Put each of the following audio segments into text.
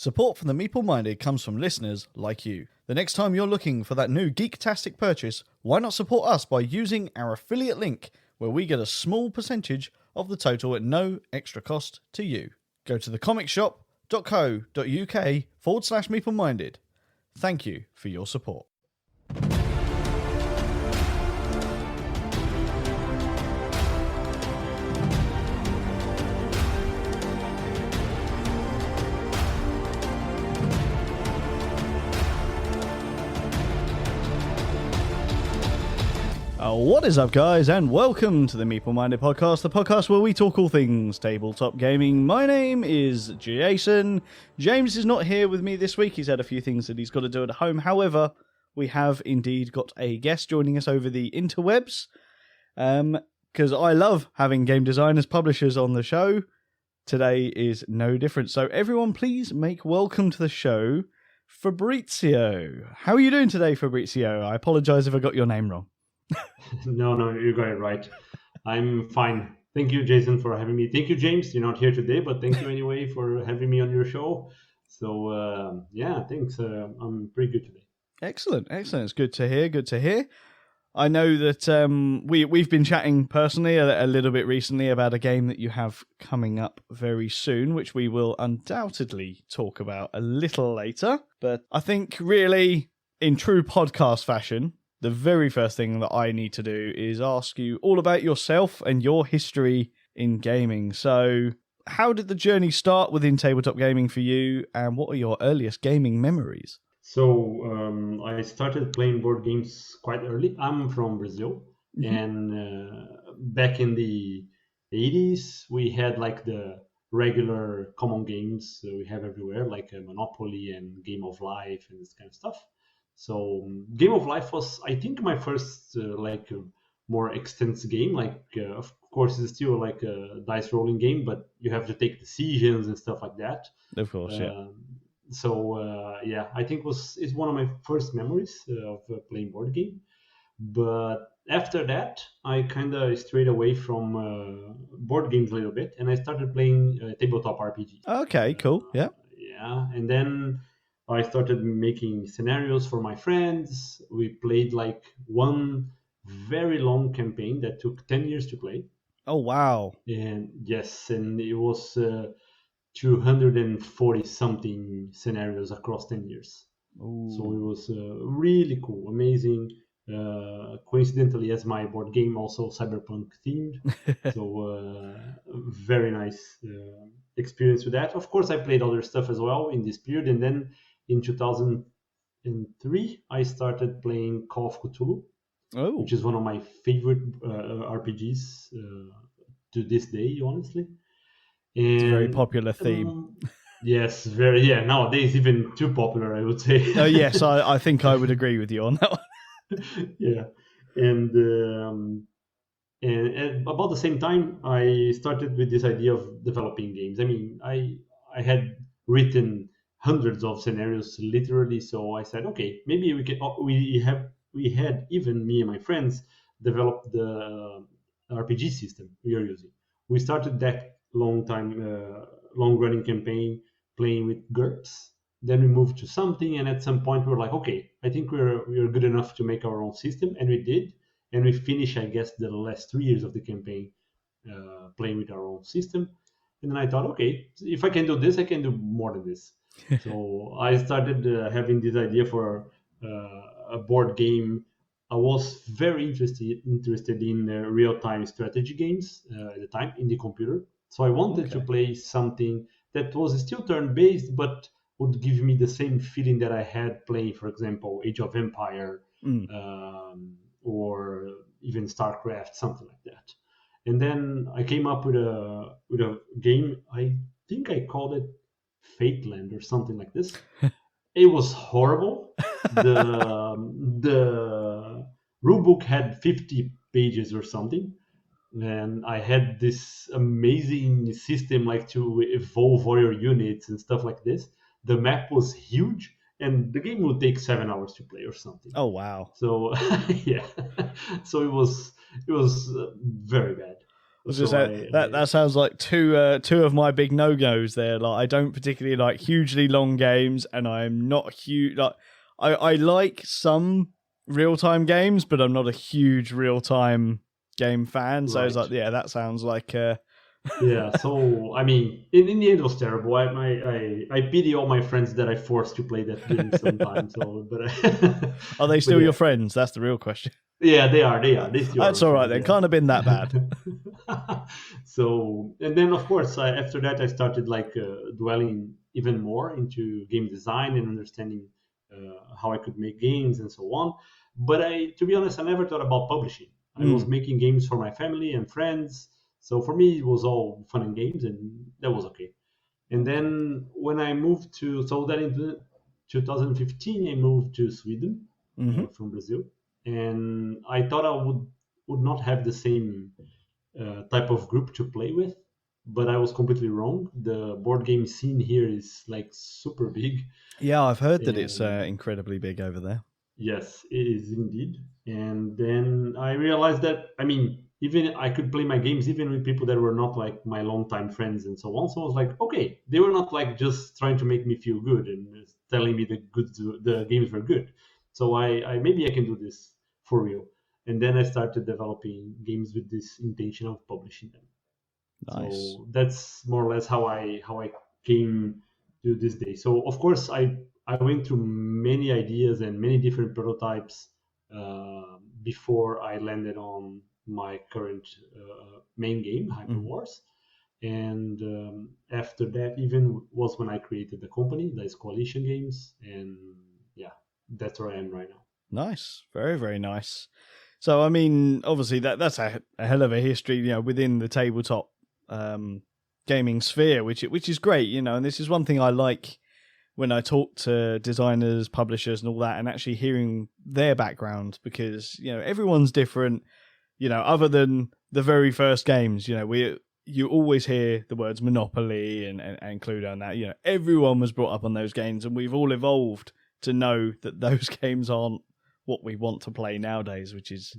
Support from the Meeple Minded comes from listeners like you. The next time you're looking for that new geek-tastic purchase, why not support us by using our affiliate link, where we get a small percentage of the total at no extra cost to you. Go to thecomicshop.co.uk/Meeple Minded. Thank you for your support. What is up, guys, and welcome to the Meeple Minded podcast, the podcast where we talk all things tabletop gaming. My name is Jason. James is not here with me this week. He's had a few things that he's got to do at home. However, we have indeed got a guest joining us over the interwebs, because I love having game designers, publishers on the show. Today is no different. So everyone, please make welcome to the show, Fabricio. How are you doing today, Fabricio? I apologize if I got your name wrong. No, you got it right. I'm fine. Thank you, Jason, for having me. Thank you, James. You're not here today, but thank you anyway for having me on your show. So, thanks. I'm pretty good today. Excellent. It's good to hear. I know that we've been chatting personally a little bit recently about a game that you have coming up very soon, which we will undoubtedly talk about a little later. But I think really, in true podcast fashion, the very first thing that I need to do is ask you all about yourself and your history in gaming. So, how did the journey start within tabletop gaming for you, and what are your earliest gaming memories? So, I started playing board games quite early. I'm from Brazil, and back in the 80s, we had like the regular common games we have everywhere, like Monopoly and Game of Life and this kind of stuff. So Game of Life was, I think, my first more extensive game. Of course, it's still like a dice rolling game, but you have to take decisions and stuff like that. Of course, yeah. I think it's one of my first memories of playing board game. But after that, I kind of strayed away from board games a little bit, and I started playing tabletop RPG. Okay, cool. Yeah. And then I started making scenarios for my friends. We played like one very long campaign that took 10 years to play. Oh, wow. And yes, and it was 240 something scenarios across 10 years. Ooh. So it was really cool, amazing. Coincidentally, as my board game, also cyberpunk themed. So very nice experience with that. Of course, I played other stuff as well in this period. And then in 2003, I started playing Call of Cthulhu, which is one of my favorite RPGs to this day, honestly. And, it's a very popular theme. Yes, very. Yeah, nowadays even too popular, I would say. Oh yes, I think I would agree with you on that one. Yeah, and about the same time, I started with this idea of developing games. I mean, I had written hundreds of scenarios literally, so I said, okay, maybe we can. We had even me and my friends developed the RPG system we are using. We started that long running campaign playing with GURPS. Then we moved to something, and at some point we were like, okay, I think we're good enough to make our own system, and we did. And we finished, I guess, the last 3 years of the campaign playing with our own system. And then I thought, okay, if I can do this, I can do more than this. So I started having this idea for a board game. I was very interested in real-time strategy games at the time in the computer. So I wanted to play something that was still turn-based, but would give me the same feeling that I had playing, for example, Age of Empire or even StarCraft, something like that. And then I came up with a game. I think I called it Fateland or something like this. It was horrible. The rulebook had 50 pages or something. And I had this amazing system like to evolve all your units and stuff like this. The map was huge, and the game would take 7 hours to play or something. Oh wow! So yeah, so it was very bad. was just So saying, that sounds like two of my big no-goes there. Like, I don't particularly like hugely long games, and I'm not huge. Like, I like some real-time games, but I'm not a huge real-time game fan. So I was like, right. yeah, that sounds like. Yeah, so I mean, in the end, it was terrible. I pity all my friends that I forced to play that game sometimes. So, Are they but still your yeah, friends? That's the real question. yeah, they still are That's my all right friends. then. Yeah. Can't have been that bad. So, and then of course, after that, I started like dwelling even more into game design and understanding how I could make games and so on. But to be honest, I never thought about publishing. I was Mm. making games for my family and friends. So for me, it was all fun and games, and that was okay. And Okay. then when I moved so then in 2015, I moved to Sweden Mm-hmm. from Brazil, and I thought I would not have the same type of group to play with, but I was completely wrong. The board game scene here is like super big, Yeah, I've heard that it's and incredibly big over there. yes, it is indeed. And then I realized that, I mean, even I could play my games even with people that were not like my longtime friends and so on. So I was like, okay, they were not like just trying to make me feel good and telling me the games were good. So I maybe I can do this for real. And then I started developing games with this intention of publishing them. Nice. So that's more or less how I came to this day. So of course I went through many ideas and many different prototypes before I landed on my current main game, Hyper Mm. Wars. And after that, even was when I created the company, that is Coalition Games, and yeah, that's where I am right now. Nice. Very, very nice. So, I mean, obviously that's a hell of a history, within the tabletop gaming sphere, which is great, and this is one thing I like when I talk to designers, publishers, and all that, and actually hearing their background, because everyone's different. Other than the very first games, you always hear the words Monopoly and Cluedo and that. Everyone was brought up on those games, and we've all evolved to know that those games aren't what we want to play nowadays, which is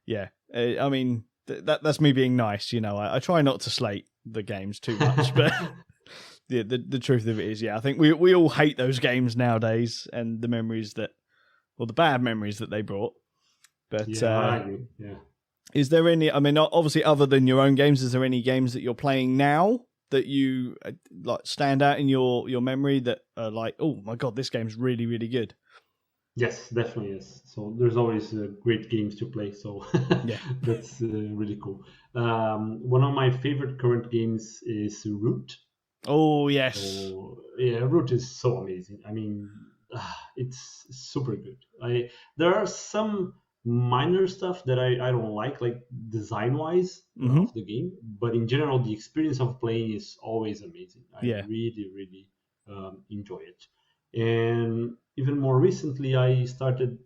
Yeah. I mean, that's me being nice. I try not to slate the games too much, but the truth of it is, I think we all hate those games nowadays and the memories the bad memories that they brought. But Yeah, I agree. Yeah. is there any? I mean, obviously, other than your own games, is there any games that you're playing now that you like stand out in your memory that are like, oh my god, this game's really really good? Yes, definitely yes. So there's always great games to play. So Yeah. that's really cool. One of my favorite current games is Root. Oh yes. So yeah, Root is so amazing. I mean, it's super good. There are some minor stuff that I don't like design wise Mm-hmm. of the game, but in general, the experience of playing is always amazing. I Yeah. really, really enjoy it. And even more recently, I started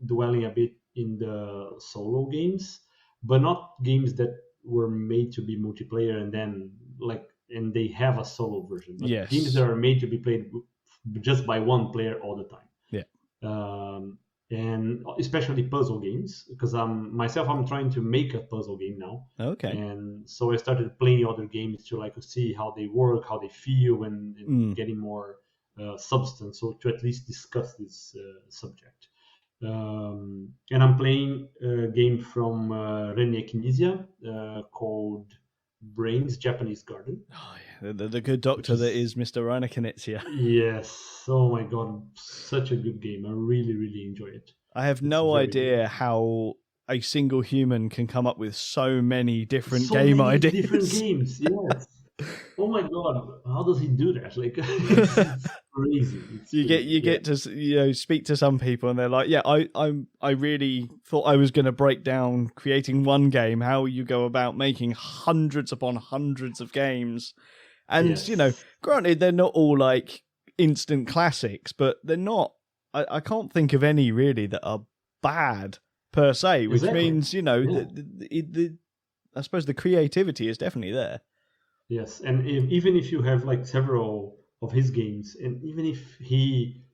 dwelling a bit in the solo games, but not games that were made to be multiplayer and then like and they have a solo version, but games that Yes. are made to be played just by one player all the time. Yeah. And especially puzzle games, because I'm trying to make a puzzle game now, Okay. and so I started playing other games to like see how they work, how they feel, and Mm. getting more substance, so to at least discuss this subject. And I'm playing a game from Rene Kinesia called Brains Japanese Garden, Oh yeah, the good which doctor that is is Mr. Reineknitz. yes, oh my god, such a good game. I really, really enjoy it. I have It's no very good. idea how a single human can come up with so many different So game many different ideas. games, yes. Oh my god, how does he do that? Like, it's crazy. It's crazy. You Yeah. get to speak to some people and they're like, yeah, I really thought I was going to break down creating one game, how you go about making hundreds upon hundreds of games. And Yes. granted, they're not all like instant classics, but they're not. I can't think of any really that are bad per se, which Exactly. means Yeah. I suppose the creativity is definitely there. Yes, and even if you have like several of his games, and even if he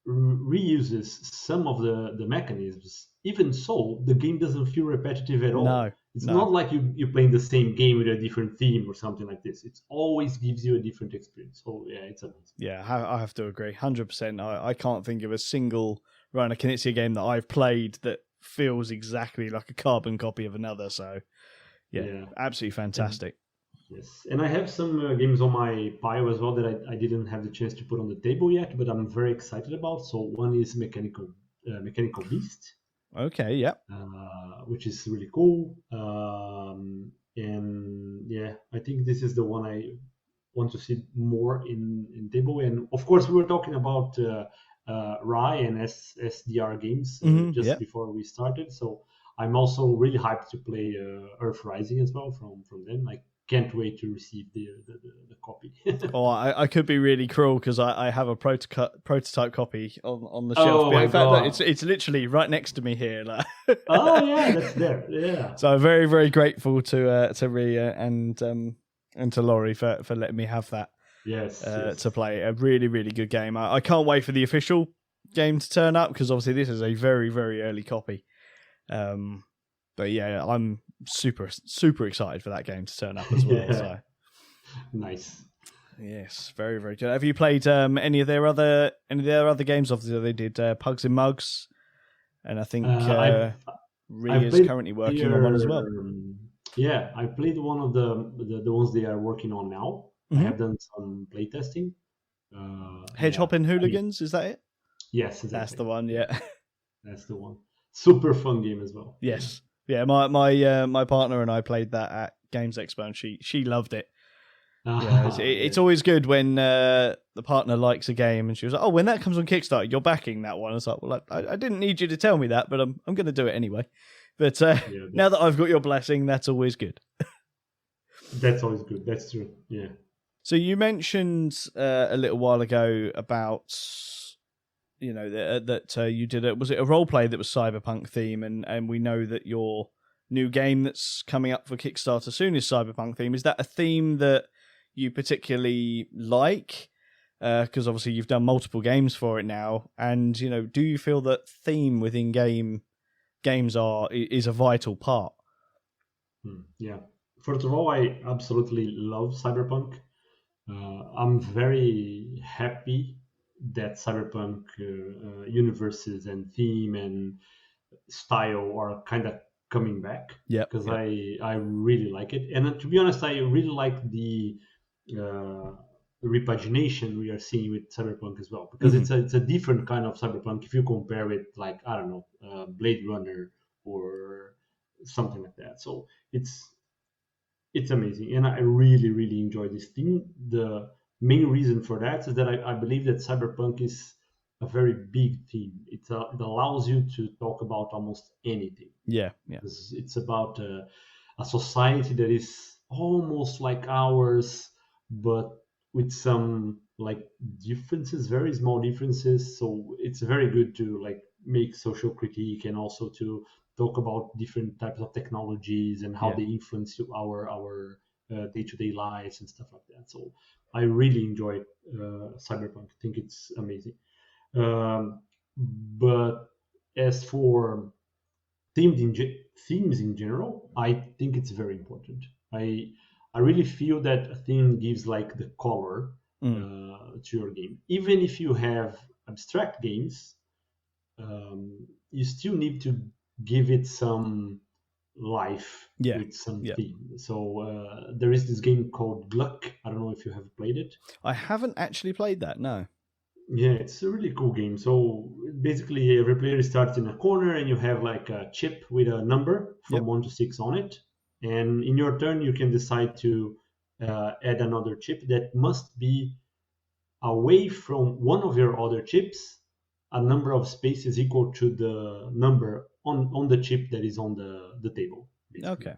reuses some of the mechanisms, even so, the game doesn't feel repetitive at No. all. It's No. not like you're playing the same game with a different theme or something like this. It always gives you a different experience. So yeah, it's amazing. Yeah, I have to agree, 100%. I can't think of a single Reiner Knizia game that I've played that feels exactly like a carbon copy of another. So yeah. Absolutely fantastic. Yes, and I have some games on my pile as well that I didn't have the chance to put on the table yet, but I'm very excited about. So one is Mechanical Beast. Okay, yeah. Which is really cool. And yeah, I think this is the one I want to see more in table. And of course, we were talking about Rai and SDR games just before we started. So I'm also really hyped to play Earth Rising as well from them. I can't wait to receive the copy. I could be really cruel because I have a prototype copy on the shelf. Oh, in fact, look, it's literally right next to me here. Like. Oh yeah, that's there. Yeah. So I'm very, very grateful to Ria and to Laurie for letting me have that. Yes. To play a really, really good game. I can't wait for the official game to turn up because obviously this is a very, very early copy. But yeah, I'm super, super excited for that game to turn up as well. Yeah. So Nice. Yes, very, very good. Have you played any of their other games? Obviously, they did Pugs and Mugs, and I think Ria is currently working on one as well. Yeah, I played one of the ones they are working on now. I have done some playtesting. Hedgehop Hooligans, is that it? Yes, exactly. That's the one. Yeah, that's the one. Super fun game as well. Yes, yeah. My partner and I played that at Games Expo, and she loved it. Yeah, it's always good when the partner likes a game, and she was like, "Oh, when that comes on Kickstarter, you're backing that one." I was like, "Well, I didn't need you to tell me that, but I'm going to do it anyway." But now that I've got your blessing, that's always good. That's always good. That's true. Yeah. So you mentioned a little while ago about that you did was it a role play that was cyberpunk theme, and we know that your new game that's coming up for Kickstarter soon is cyberpunk theme. Is that a theme that you particularly like? Because obviously you've done multiple games for it now, and do you feel that theme within games is a vital part? Yeah. First of all, I absolutely love cyberpunk. I'm very happy that cyberpunk universes and theme and style are kind of coming back. Yeah, because I really like it, and to be honest, I really like the repagination we are seeing with cyberpunk as well, because it's a different kind of cyberpunk if you compare it, like, I don't know, Blade Runner or something like that. So it's amazing, and I really, really enjoy this thing. The main reason for that is that I believe that cyberpunk is a very big theme. It allows you to talk about almost anything. Yeah. It's about a society that is almost like ours, but with some like differences, very small differences. So it's very good to like make social critique and also to talk about different types of technologies and how they influence our day-to-day lives and stuff like that. So I really enjoy cyberpunk. I think it's amazing. But as for themes in general, I think it's very important. I really feel that a theme gives like the color to your game. Even if you have abstract games, you still need to give it some life with some theme. So there is this game called Gluck. I don't know if you have played it. I haven't actually played that, no. Yeah, it's a really cool game. So basically, every player starts in a corner, and you have like a chip with a number from 1 to 6 on it. And in your turn, you can decide to add another chip that must be away from one of your other chips, a number of spaces equal to the number on the chip that is on the table. Basically. Okay.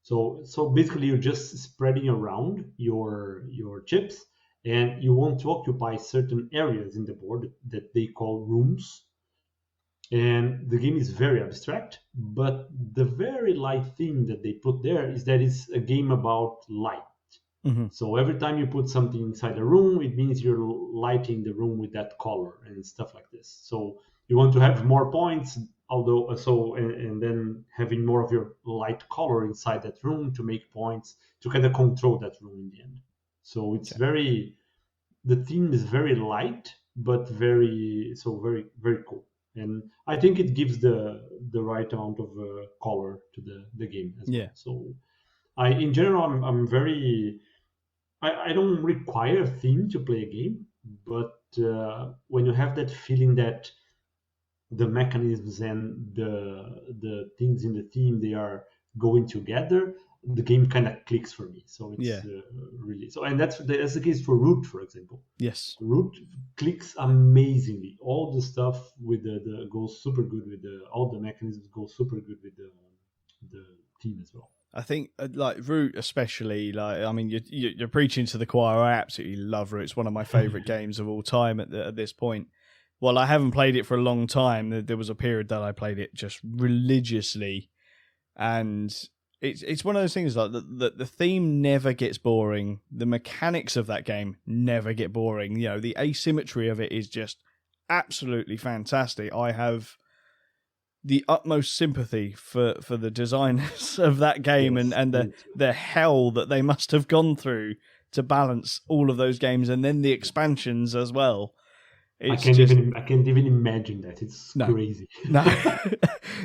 So basically, you're just spreading around your chips, and you want to occupy certain areas in the board that they call rooms. And the game is very abstract, but the very light thing that they put there is that it's a game about light. So every time you put something inside a room, it means you're lighting the room with that color and stuff like this. So you want to have more points, although and then having more of your light color inside that room to make points to kind of control that room in the end. So it's very, the theme is very light, but very very cool, and I think it gives the right amount of color to the game as well. So in general, I'm very, I don't require a theme to play a game, but when you have that feeling that the mechanisms and the things in the theme, they are going together, the game kind of clicks for me. So it's really so, and that's the case for Root, for example. Yes, Root clicks amazingly. All the stuff with the goes super good with all the mechanisms go super good with the theme as well. I think like Root especially, like, I mean, you're preaching to the choir. I absolutely love Root. It's one of my favorite games of all time at this point. Well, I haven't played it for a long time. There was a period that I played it just religiously, and it's one of those things like the theme never gets boring. The mechanics of that game never get boring. You know, the asymmetry of it is just absolutely fantastic. I have the utmost sympathy for the designers of that game, and the hell that they must have gone through to balance all of those games, and then the expansions as well. I can't even imagine that. It's crazy. No,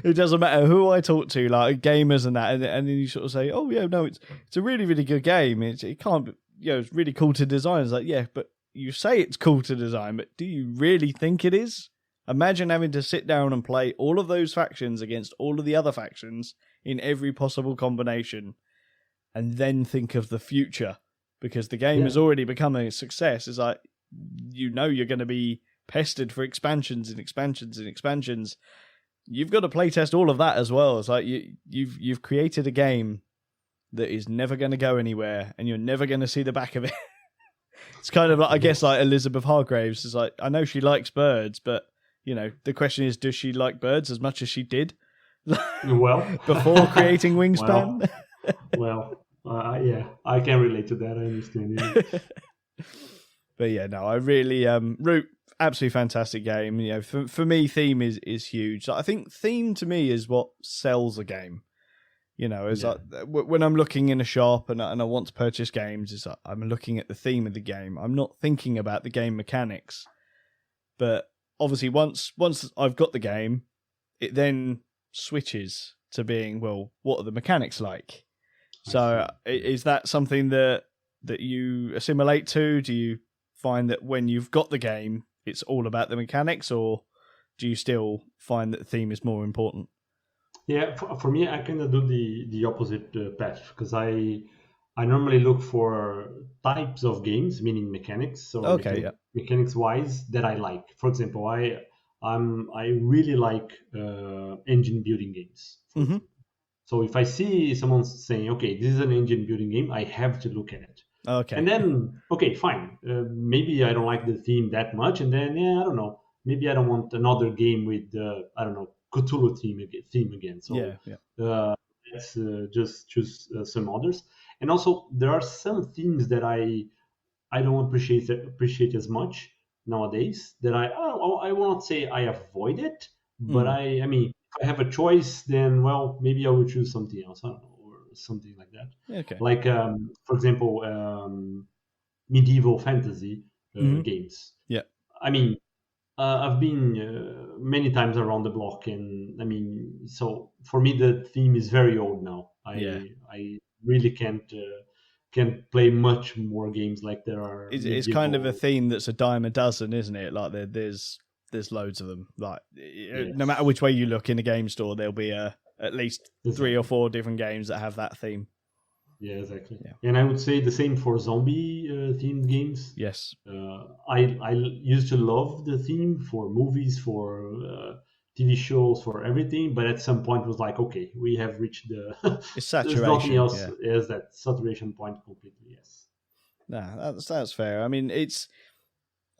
it doesn't matter who I talk to, like gamers and that, and then you sort of say, "Oh yeah, no, it's a really really good game. It can't be, it's really cool to design." It's like, yeah, but you say it's cool to design, but do you really think it is? Imagine having to sit down and play all of those factions against all of the other factions in every possible combination, and then think of the future, because the game has already become a success. It's like, you're going to be pestered for expansions and expansions and expansions. You've got to playtest all of that as well. It's like you've created a game that is never going to go anywhere, and you're never going to see the back of it. It's kind of like, I guess, like Elizabeth Hargraves is like, I know she likes birds, but the question is, does she like birds as much as she did? Well, before creating Wingspan. Yeah, I can relate to that. I understand. Yeah. But yeah, no, I really Root, absolutely fantastic game. For me, theme is huge. I think theme to me is what sells a game. Like, when I'm looking in a shop and I want to purchase games, it's like I'm looking at the theme of the game. I'm not thinking about the game mechanics. But obviously, once I've got the game, it then switches to being, well, what are the mechanics like? So is that something that you assimilate to? Do you find that when you've got the game, it's all about the mechanics, or do you still find that the theme is more important? Yeah, for me, I kind of do the opposite path, because I normally look for types of games, meaning mechanics. So mechanics wise that I like. For example, I really like engine building games. Mm-hmm. So if I see someone saying, okay, this is an engine building game, I have to look at it. Okay. And then, okay, fine. Maybe I don't like the theme that much, and then I don't know. Maybe I don't want another game with I don't know, Cthulhu theme again. So let's just choose some others. And also, there are some themes that I don't appreciate as much nowadays. That I won't say I avoid it, but I mean, if I have a choice, then maybe I will choose something else. I don't know, or something like that. Okay. Like for example, medieval fantasy games. Yeah. I mean, I've been many times around the block, and I mean, so for me the theme is very old now. I really can't play much more games like there are. It's kind of a theme that's a dime a dozen, isn't it? Like there's loads of them. Like no matter which way you look in a game store, there'll be at least 3 or 4 different games that have that theme. Yeah, exactly. Yeah. And I would say the same for zombie themed games. Yes. I used to love the theme for movies, for TV shows, for everything, but at some point it was like, okay, we have reached it's saturation. There's nothing else is that saturation point completely. Yes. Nah, that's fair. I mean,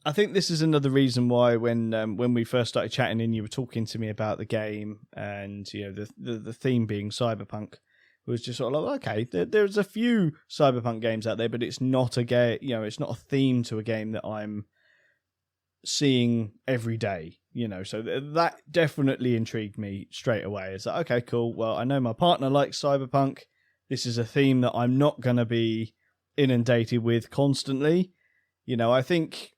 I think this is another reason why when we first started chatting and you were talking to me about the game and the theme being cyberpunk, was just sort of like, okay, there's a few cyberpunk games out there, but it's not a game, it's not a theme to a game that I'm seeing every day, so that definitely intrigued me straight away. It's like, okay, cool. Well, I know my partner likes cyberpunk. This is a theme that I'm not going to be inundated with constantly. I think,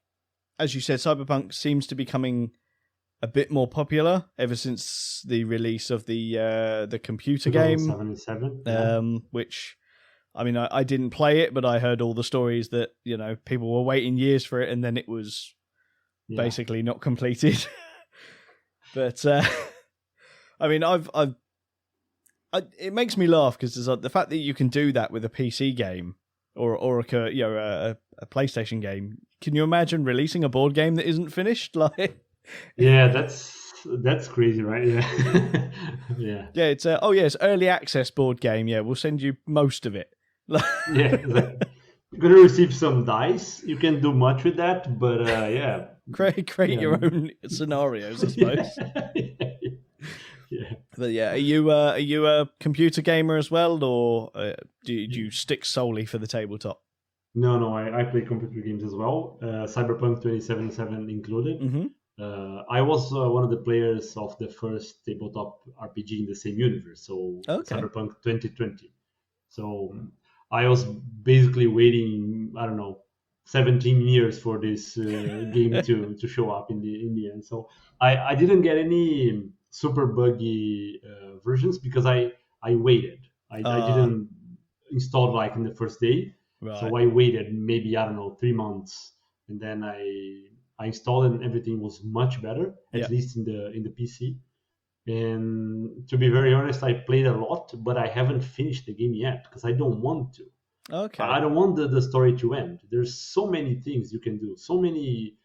as you said, cyberpunk seems to be becoming a bit more popular ever since the release of the computer game, 2077, yeah. Which, I mean, I didn't play it, but I heard all the stories that people were waiting years for it, and then it was basically not completed. But I mean, it makes me laugh because the fact that you can do that with a PC game or a PlayStation game. Can you imagine releasing a board game that isn't finished? Like, yeah, that's crazy, right? Yeah, yeah, yeah. It's early access board game. Yeah, we'll send you most of it. yeah. Like, you're gonna receive some dice. You can do much with that, but yeah, create your own scenarios, I suppose. Yeah. But yeah, are you a computer gamer as well, or do you stick solely for the tabletop? No, I play computer games as well. Cyberpunk 2077 included. Mm-hmm. I was one of the players of the first tabletop RPG in the same universe, so Cyberpunk 2020. So I was basically waiting, I don't know, 17 years for this game to show up in the end. So I didn't get any super buggy versions because I waited. I didn't install like in the first day. Right. So I waited maybe, I don't know, 3 months, and then I installed it and everything was much better, at least in the PC. And to be very honest, I played a lot, but I haven't finished the game yet because I don't want to. Okay. I don't want the story to end. There's so many things you can do, so many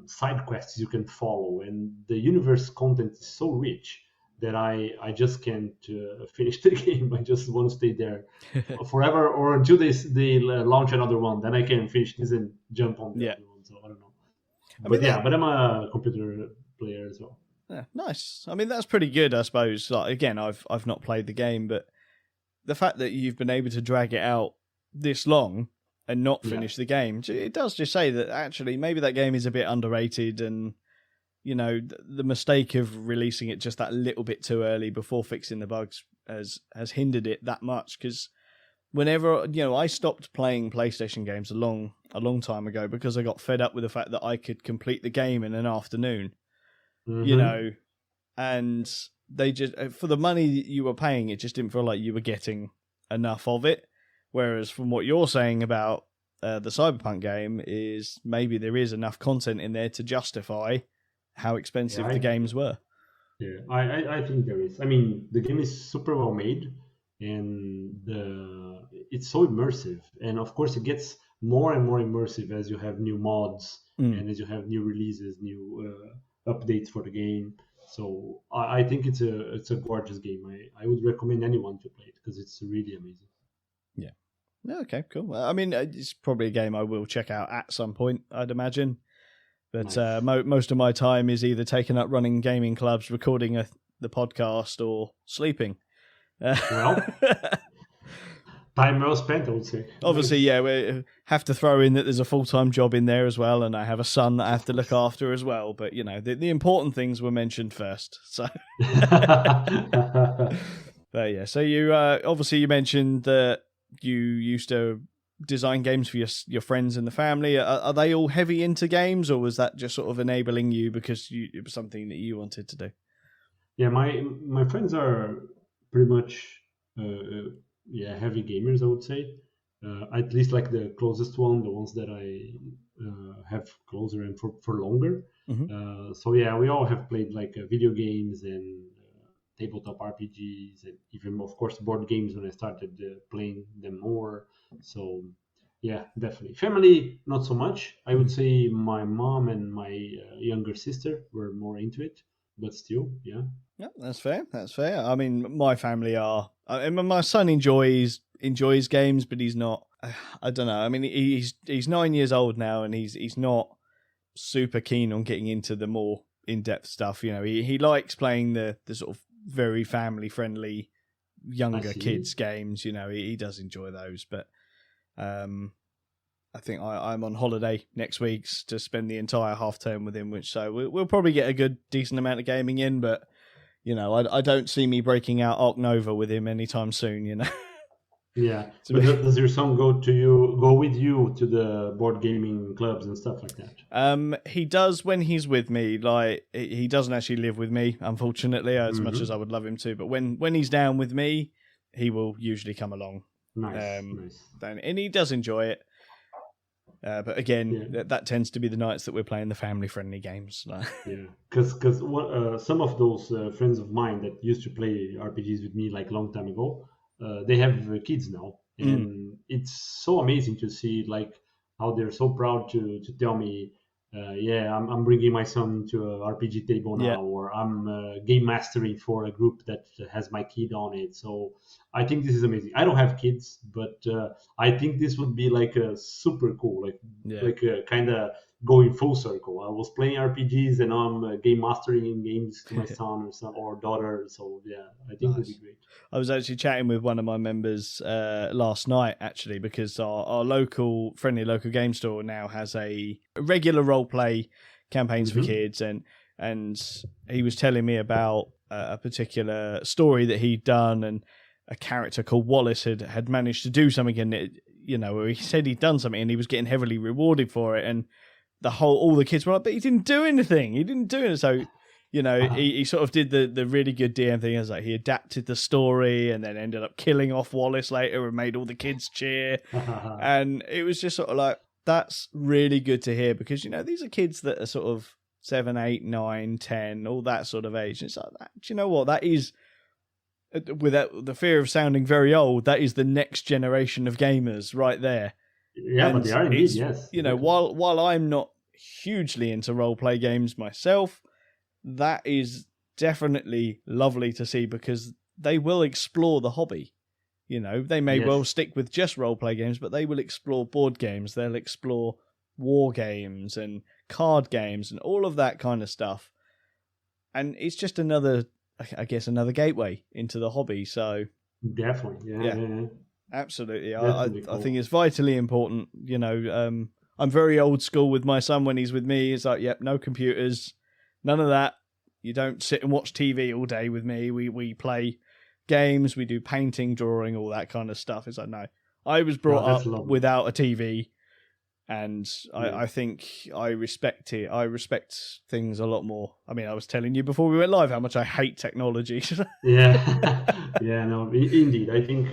side quests you can follow, and the universe content is so rich that I just can't finish the game. I just want to stay there forever, or until they launch another one. Then I can finish this and jump on the other one. So I don't know. But I'm a computer player as well. Yeah, nice. I mean, that's pretty good, I suppose. Like, again, I've not played the game, but the fact that you've been able to drag it out this long and not finish the game, it does just say that actually maybe that game is a bit underrated, and the mistake of releasing it just that little bit too early before fixing the bugs has hindered it that much. Because whenever I stopped playing PlayStation games a long time ago because I got fed up with the fact that I could complete the game in an afternoon. Mm-hmm. And they just, for the money you were paying, it just didn't feel like you were getting enough of it. Whereas from what you're saying about the Cyberpunk game is maybe there is enough content in there to justify how expensive the games were. Yeah, I think there is. I mean, the game is super well made, and it's so immersive. And of course, it gets more and more immersive as you have new mods and as you have new releases, new updates for the game. So I think it's a gorgeous game. I would recommend anyone to play it because it's really amazing. Yeah. Okay, cool. I mean, it's probably a game I will check out at some point, I'd imagine. But nice. Most of my time is either taken up running gaming clubs, recording the podcast, or sleeping. Well, time well spent, I would say. Obviously, yeah, we have to throw in that there's a full-time job in there as well, and I have a son that I have to look after as well. But, the important things were mentioned first. So, but yeah, so you obviously you mentioned that you used to design games for your friends in the family. Are they all heavy into games, or was that just sort of enabling you because it was something that you wanted to do? Yeah, my friends are pretty much heavy gamers, I would say. At least like the closest one, the ones that I have closer and for longer. Mm-hmm. So yeah, we all have played like video games and tabletop RPGs, and even of course board games when I started playing them more. So yeah, definitely. Family, not so much. I would say my mom and my younger sister were more into it, but still, yeah. Yeah, that's fair. That's fair. I mean, my family are. My son enjoys games, but he's not. I don't know. I mean, he's 9 years old now, and he's not super keen on getting into the more in-depth stuff. He likes playing the sort of very family-friendly younger kids games. He does enjoy those, but I I think I'm on holiday next week to spend the entire half term with him, so we'll probably get a decent amount of gaming in. But I don't see me breaking out Ark Nova with him anytime soon. Yeah, but does your son go with you to the board gaming clubs and stuff like that? He does when he's with me. Like he doesn't actually live with me, unfortunately, as much as I would love him to. But when he's down with me, he will usually come along. Nice. And he does enjoy it. But again, that tends to be the nights that we're playing the family-friendly games. Yeah, because some of those friends of mine that used to play RPGs with me like a long time ago, they have kids now, and it's so amazing to see like how they're so proud to tell me, I'm bringing my son to a RPG table now, or I'm game mastering for a group that has my kid on it. So I think this is amazing. I don't have kids, but I think this would be like a super cool, like a kind of going full circle. I was playing RPGs and I'm game mastering games to my son or daughter. So yeah, I think it would be great. I was actually chatting with one of my members last night, actually, because our friendly local game store now has a regular role play campaigns for kids, and he was telling me about a particular story that he'd done, and a character called Wallace had managed to do something, and where he said he'd done something and he was getting heavily rewarded for it, and all the kids were like, but he didn't do anything. He didn't do it. So, he sort of did the really good DM thing. As like he adapted the story and then ended up killing off Wallace later and made all the kids cheer. And it was just sort of like, that's really good to hear, because, these are kids that are sort of 7, 8, 9, 10, all that sort of age. And it's like, do you know what? That is, without the fear of sounding very old, that is the next generation of gamers right there. Yeah, but they are indeed, yes. While I'm not hugely into role-play games myself, that is definitely lovely to see, because they will explore the hobby. They may well stick with just role-play games, but they will explore board games, they'll explore war games and card games and all of that kind of stuff. And it's just another gateway into the hobby. So definitely, yeah. Absolutely. I think it's vitally important. I'm very old school with my son when he's with me. It's like, no computers, none of that. You don't sit and watch TV all day with me. We play games, we do painting, drawing, all that kind of stuff. It's like, no. I was brought up without a TV, and I think I respect it. I respect things a lot more. I mean, I was telling you before we went live how much I hate technology. Indeed. I think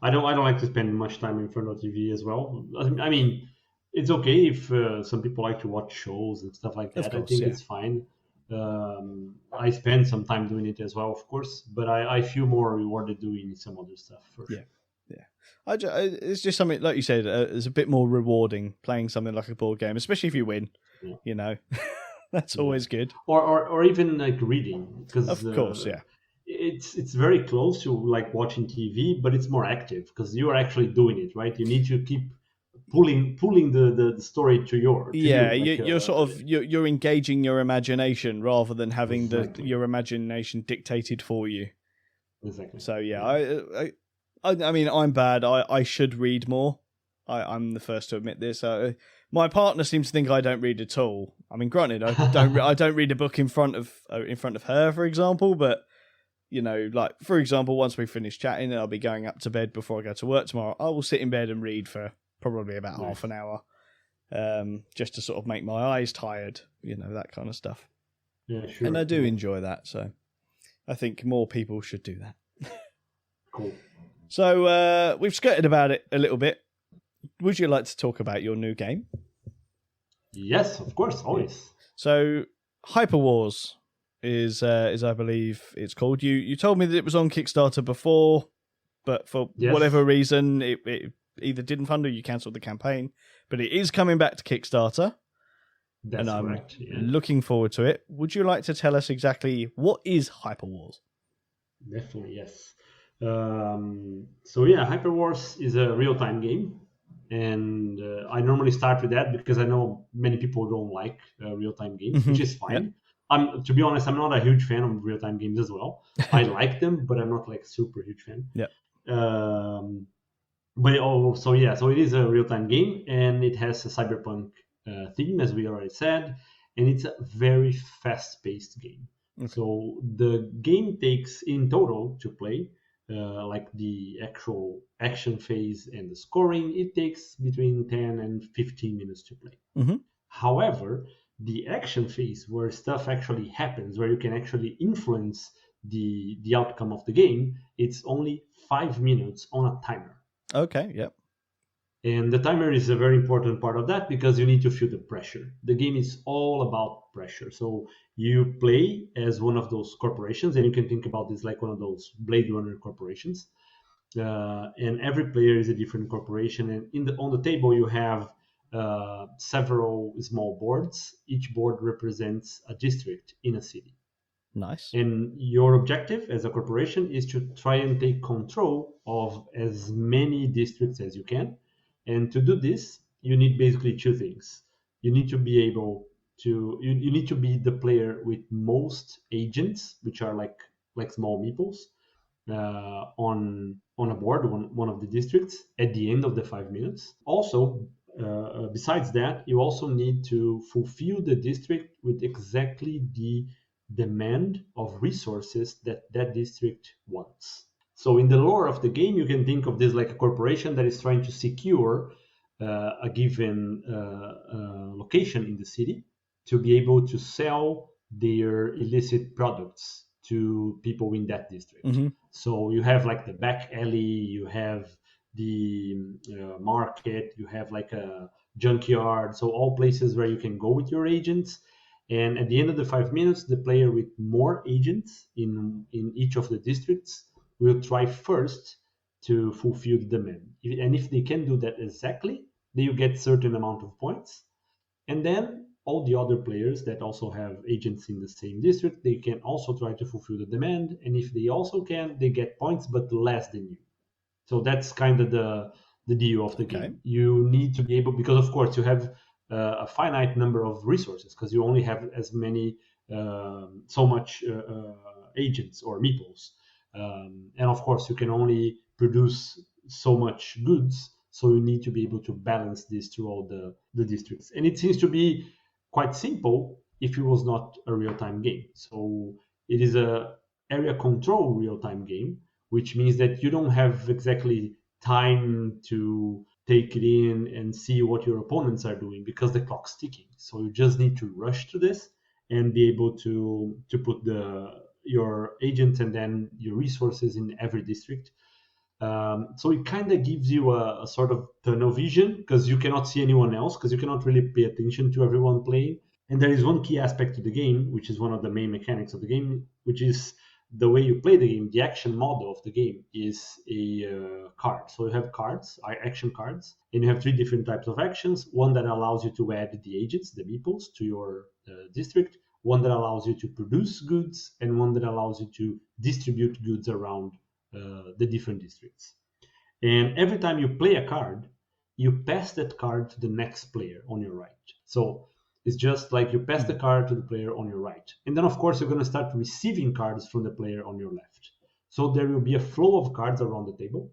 I don't like to spend much time in front of TV as well. I mean, it's okay if some people like to watch shows and stuff like that. I think it's fine. I spend some time doing it as well, of course, but I feel more rewarded doing some other stuff for sure. It's just something, like you said, it's a bit more rewarding playing something like a board game, especially if you win. That's always good. Or even like reading, because of course, it's very close to like watching TV, but it's more active because you are actually doing it, right? You need to keep pulling the story to your you're sort of you're engaging your imagination rather than having your imagination dictated for you. Exactly. So I mean, I'm bad. I should read more. I'm the first to admit this. My partner seems to think I don't read at all. I mean, granted, I don't read a book in front of her, for example. But like for example, once we finish chatting, I'll be going up to bed before I go to work tomorrow. I will sit in bed and read for probably about half an hour, just to sort of make my eyes tired. That kind of stuff. Yeah, sure. And I do enjoy that. So I think more people should do that. Cool. So we've skirted about it a little bit. Would you like to talk about your new game? Yes, of course, always. So Hyper Wars is I believe it's called. You told me that it was on Kickstarter before, but for whatever reason it either didn't fund or you cancelled the campaign. But it is coming back to Kickstarter. That's I'm correct. Yeah. looking forward to it. Would you like to tell us exactly what is Hyper Wars? Definitely, yes. Hyper Wars is a real-time game, and I normally start with that because I know many people don't like real-time games, which is fine. To be honest, I'm not a huge fan of real-time games as well. I like them, but I'm not like super huge fan. But so yeah, so it is a real-time game, and it has a cyberpunk theme, as we already said, and it's a very fast-paced game. Okay. So the game takes in total to play, like the actual action phase and the scoring, it takes between 10 and 15 minutes to play. Mm-hmm. However, the action phase where stuff actually happens, where you can actually influence the outcome of the game, it's only 5 minutes on a timer. Okay. Yep. And the timer is a very important part of that because you need to feel the pressure. The game is all about pressure. So you play as one of those corporations, and you can think about this like one of those Blade Runner corporations. And every player is a different corporation. And on the table you have several small boards. Each board represents a district in a city. Nice. And your objective as a corporation is to try and take control of as many districts as you can. And to do this, you need basically two things. You need to be able to you need to be the player with most agents, which are like small meeples, on a board, one of the districts at the end of the 5 minutes. Also, besides that, you also need to fulfill the district with exactly the demand of resources that that district wants. So in the lore of the game, you can think of this like a corporation that is trying to secure a given location in the city to be able to sell their illicit products to people in that district. Mm-hmm. So you have like the back alley, you have the market, you have like a junkyard. So all places where you can go with your agents. And at the end of the 5 minutes, the player with more agents in each of the districts will try first to fulfill the demand. And if they can do that exactly, then you get certain amount of points. And then all the other players that also have agents in the same district, they can also try to fulfill the demand. And if they also can, they get points, but less than you. So that's kind of the deal of the Okay. game. You need to be able, because of course you have a finite number of resources, because you only have as many, so much agents or meeples. And of course you can only produce so much goods, so you need to be able to balance this through all the districts. And it seems to be quite simple if it was not a real-time game. So it is a area control real-time game, which means that you don't have exactly time to take it in and see what your opponents are doing because the clock's ticking. So you just need to rush to this and be able to put your agents and then your resources in every district. So it kind of gives you a sort of tunnel vision because you cannot see anyone else, because you cannot really pay attention to everyone playing. And there is one key aspect to the game, which is one of the main mechanics of the game, which is the way you play the game. The action model of the game is a card. So you have cards, action cards, and you have three different types of actions. One that allows you to add the agents, the meeples, to your district. One that allows you to produce goods, and one that allows you to distribute goods around the different districts. And every time you play a card, you pass that card to the next player on your right. So it's just like you pass the card to the player on your right. And then, of course, you're going to start receiving cards from the player on your left. So there will be a flow of cards around the table.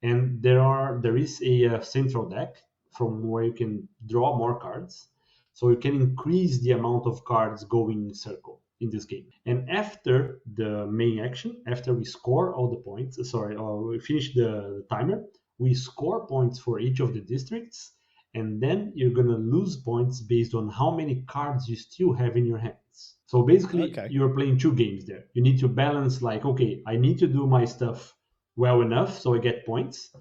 And there is a central deck from where you can draw more cards. So you can increase the amount of cards going in circle in this game. And after the main action, after we score all the points, or we finish the timer, we score points for each of the districts, and then you're gonna lose points based on how many cards you still have in your hands. So basically, Okay. you're playing two games there. You need to balance, like, okay, I need to do my stuff well enough so I get points,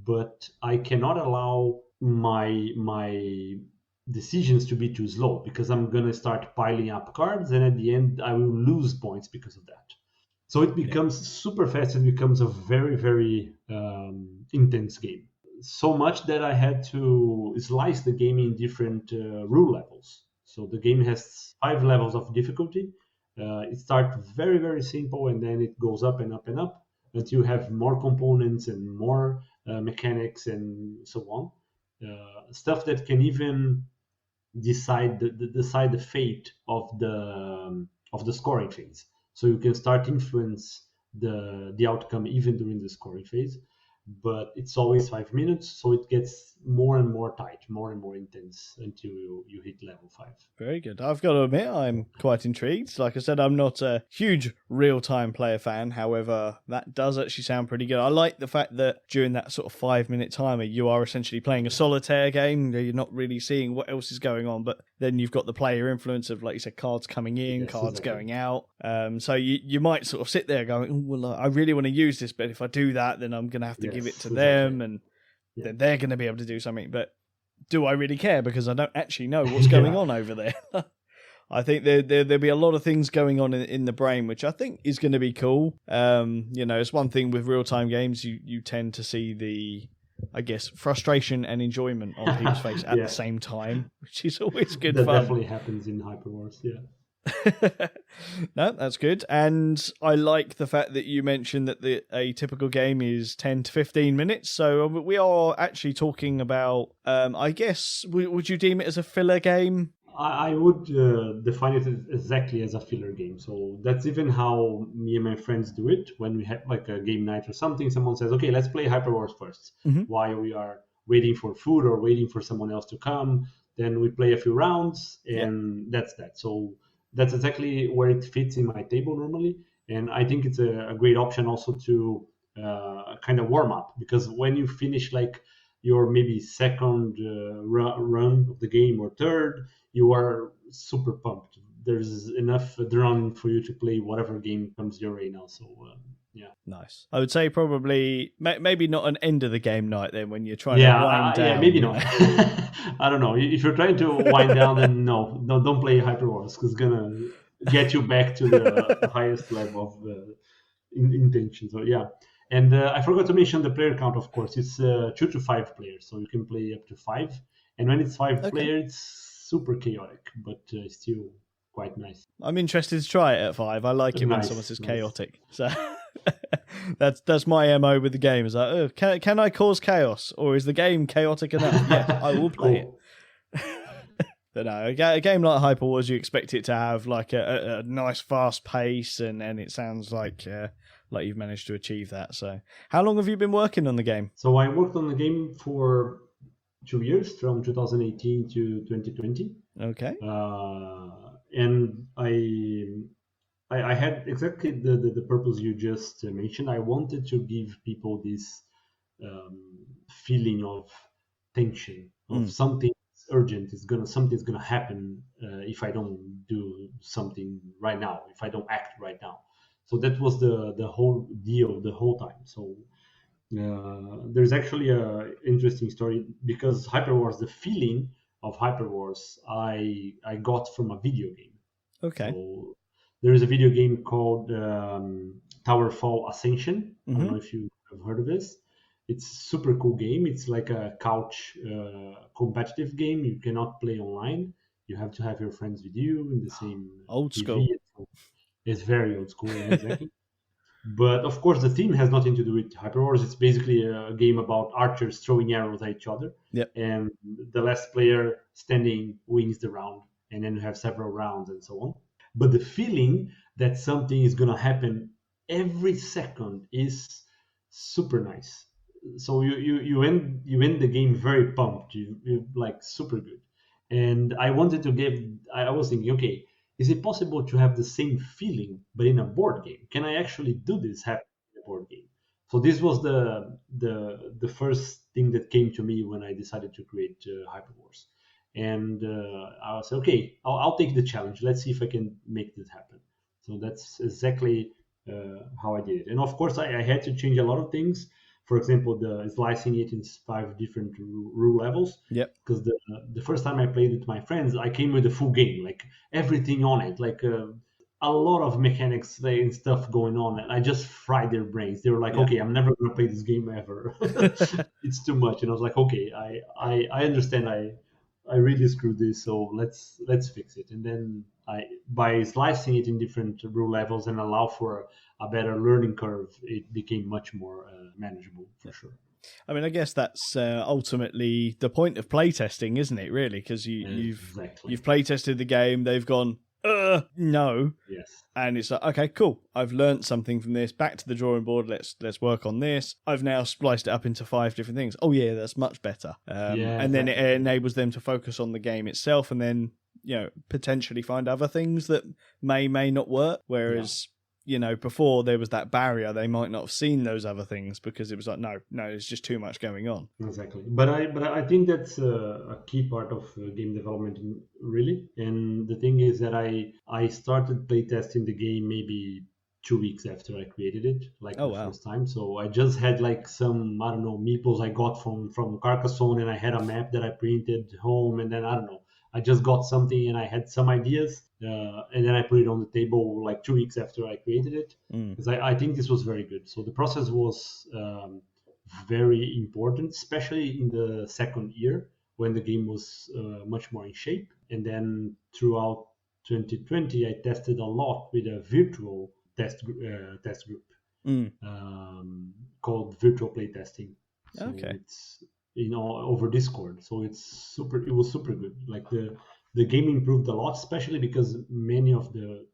but I cannot allow my decisions to be too slow because I'm gonna start piling up cards, and at the end I will lose points because of that. So it becomes super fast. It becomes a very very intense game. So much that I had to slice the game in different rule levels. So the game has 5 levels of difficulty. It starts very very simple, and then it goes up and up and up until you have more components and more mechanics and so on. Stuff that can even decide the fate of the scoring phase. So you can start influence the outcome even during the scoring phase. but it's always 5 minutes, so it gets more and more tight, more and more intense until you hit level 5. Very good. I've got to admit, I'm quite intrigued. Like I said, I'm not a huge real-time player fan. However, that does actually sound pretty good. I like the fact that during that sort of 5-minute timer, you are essentially playing a solitaire game. You're not really seeing what else is going on, but then you've got the player influence of, like you said, cards coming in, Yes, cards exactly. going out. So you might sort of sit there going, "Oh, well, I really want to use this, but if I do that, then I'm going to have to give it Yes, to exactly. them, and Yeah. then they're going to be able to do something." But do I really care? Because I don't actually know what's going on over there. I think there'll be a lot of things going on in the brain, which I think is going to be cool. It's one thing with real-time games, you tend to see the, I guess, frustration and enjoyment on people's face at Yeah. the same time, which is always good That fun. definitely happens in Hyperwars, yeah. No, that's good. And I like the fact that you mentioned that a typical game is 10 to 15 minutes. So we are actually talking about, I guess, would you deem it as a filler game? I would define it exactly as a filler game. So that's even how me and my friends do it. When we have like a game night or something, someone says, okay, let's play Hyperwars first. Mhm. While we are waiting for food or waiting for someone else to come, then we play a few rounds, and that's that. So that's exactly where it fits in my table normally. And I think it's a great option also to kind of warm up, because when you finish like your maybe second run of the game or third, you are super pumped. There's enough adrenaline for you to play whatever game comes your way now. So yeah. Nice. I would say probably maybe not an end of the game night then when you're trying to wind down. Yeah, maybe you not. know? I don't know. If you're trying to wind down, then no, don't play Hyperwars, because it's gonna get you back to the highest level of intention. So yeah. And I forgot to mention the player count. Of course, it's 2 to 5 players, so you can play up to 5. And when it's 5 Okay. players, it's super chaotic, but still quite nice. I'm interested to try it at 5. I like it when Nice, someone says nice. chaotic. So that's my MO with the game. Is like, oh, can I cause chaos, or is the game chaotic enough? Yes, I will play Cool. it. But no, a game like Hyperwars, you expect it to have like a nice fast pace, and it sounds like you've managed to achieve that. So, how long have you been working on the game? So I worked on the game for 2 years, from 2018 to 2020. Okay. And I had exactly the purpose you just mentioned. I wanted to give people this feeling of tension, of something urgent something's gonna happen if I don't do something right now, if I don't act right now. So that was the whole deal the whole time. So there's actually a interesting story, because Hyperwars, the feeling of Hyperwars, I got from a video game. Okay. So there is a video game called Towerfall Ascension. I don't know if you have heard of this. It's a super cool game. It's like a couch competitive game. You cannot play online. You have to have your friends with you in the same Old TV. school. It's very old school, exactly. But of course, the theme has nothing to do with Hyperwars. It's basically a game about archers throwing arrows at each other. Yep. And the last player standing wins the round. And then you have several rounds and so on. But the feeling that something is going to happen every second is super nice. So you end the game very pumped. You like super good. And I wanted to I was thinking, okay, is it possible to have the same feeling but in a board game? Can I actually do this happen in a board game? So this was the first thing that came to me when I decided to create Hyperwars. And I was okay. I'll take the challenge. Let's see if I can make this happen. So that's exactly how I did it. And of course, I had to change a lot of things. For example, the slicing it in 5 different rule levels. Yep. Because the first time I played with my friends, I came with a full game, like everything on it, like a lot of mechanics and stuff going on, and I just fried their brains. They were like, "Okay, I'm never gonna play this game ever. It's too much." And I was like, "Okay, I understand. I really screwed this, so let's fix it." And then by slicing it in different rule levels and allow for a better learning curve, it became much more manageable for sure. I mean, I guess that's ultimately the point of playtesting, isn't it? Really, because you've Exactly. playtested the game, they've gone, no. Yes. And it's like, okay, cool. I've learned something from this. Back to the drawing board. Let's work on this. I've now spliced it up into 5 different things. Oh yeah, that's much better. Yeah, and then it exactly. enables them to focus on the game itself, and then potentially find other things that may not work. Whereas before there was that barrier, they might not have seen those other things because it was like, no, there's just too much going on. Exactly, but I think that's a key part of game development, really. And the thing is that I started playtesting the game maybe 2 weeks after I created it, like the first time. So I just had like some, I don't know, meeples I got from Carcassonne, and I had a map that I printed home, and then I don't know, I just got something and I had some ideas, and then I put it on the table like 2 weeks after I created it, because I think this was very good. So the process was very important, especially in the second year when the game was much more in shape. And then throughout 2020, I tested a lot with a virtual test group called Virtual Playtesting. So it's over Discord. So it was super good. Like the game improved a lot, especially because many of the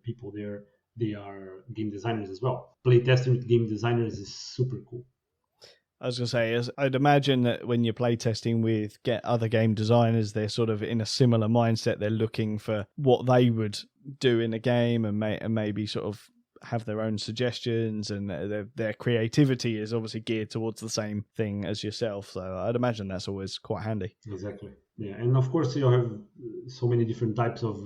people there, they are game designers as well. Playtesting with game designers is super cool. I was going to say, I'd imagine that when you're playtesting with other game designers, they're sort of in a similar mindset. They're looking for what they would do in a game and maybe sort of have their own suggestions, and their creativity is obviously geared towards the same thing as yourself. So I'd imagine that's always quite handy. Exactly. Yeah, and of course you have so many different types of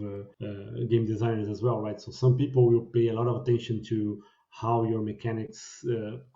game designers as well, right? So some people will pay a lot of attention to how your mechanics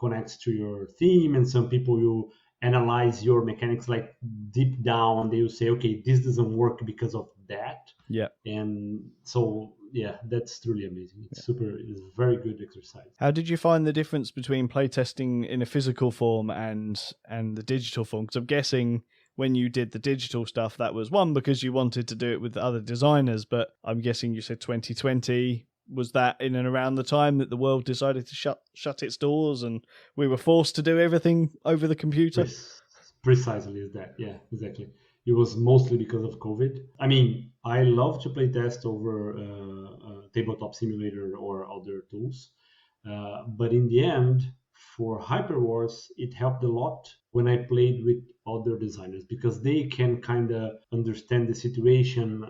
connects to your theme, and some people will analyze your mechanics like deep down. They will say, okay, this doesn't work because of that. Yeah. And so yeah, that's truly amazing. It's it's a very good exercise. How did you find the difference between playtesting in a physical form and the digital form? Because I'm guessing when you did the digital stuff, that was one because you wanted to do it with other designers, but I'm guessing you said 2020. Was that in and around the time that the world decided to shut its doors and we were forced to do everything over the computer? Precisely is that. Yeah, exactly. It was mostly because of COVID. I mean, I love to play test over Tabletop Simulator or other tools. But in the end, for Hyperwars, it helped a lot when I played with other designers, because they can kind of understand the situation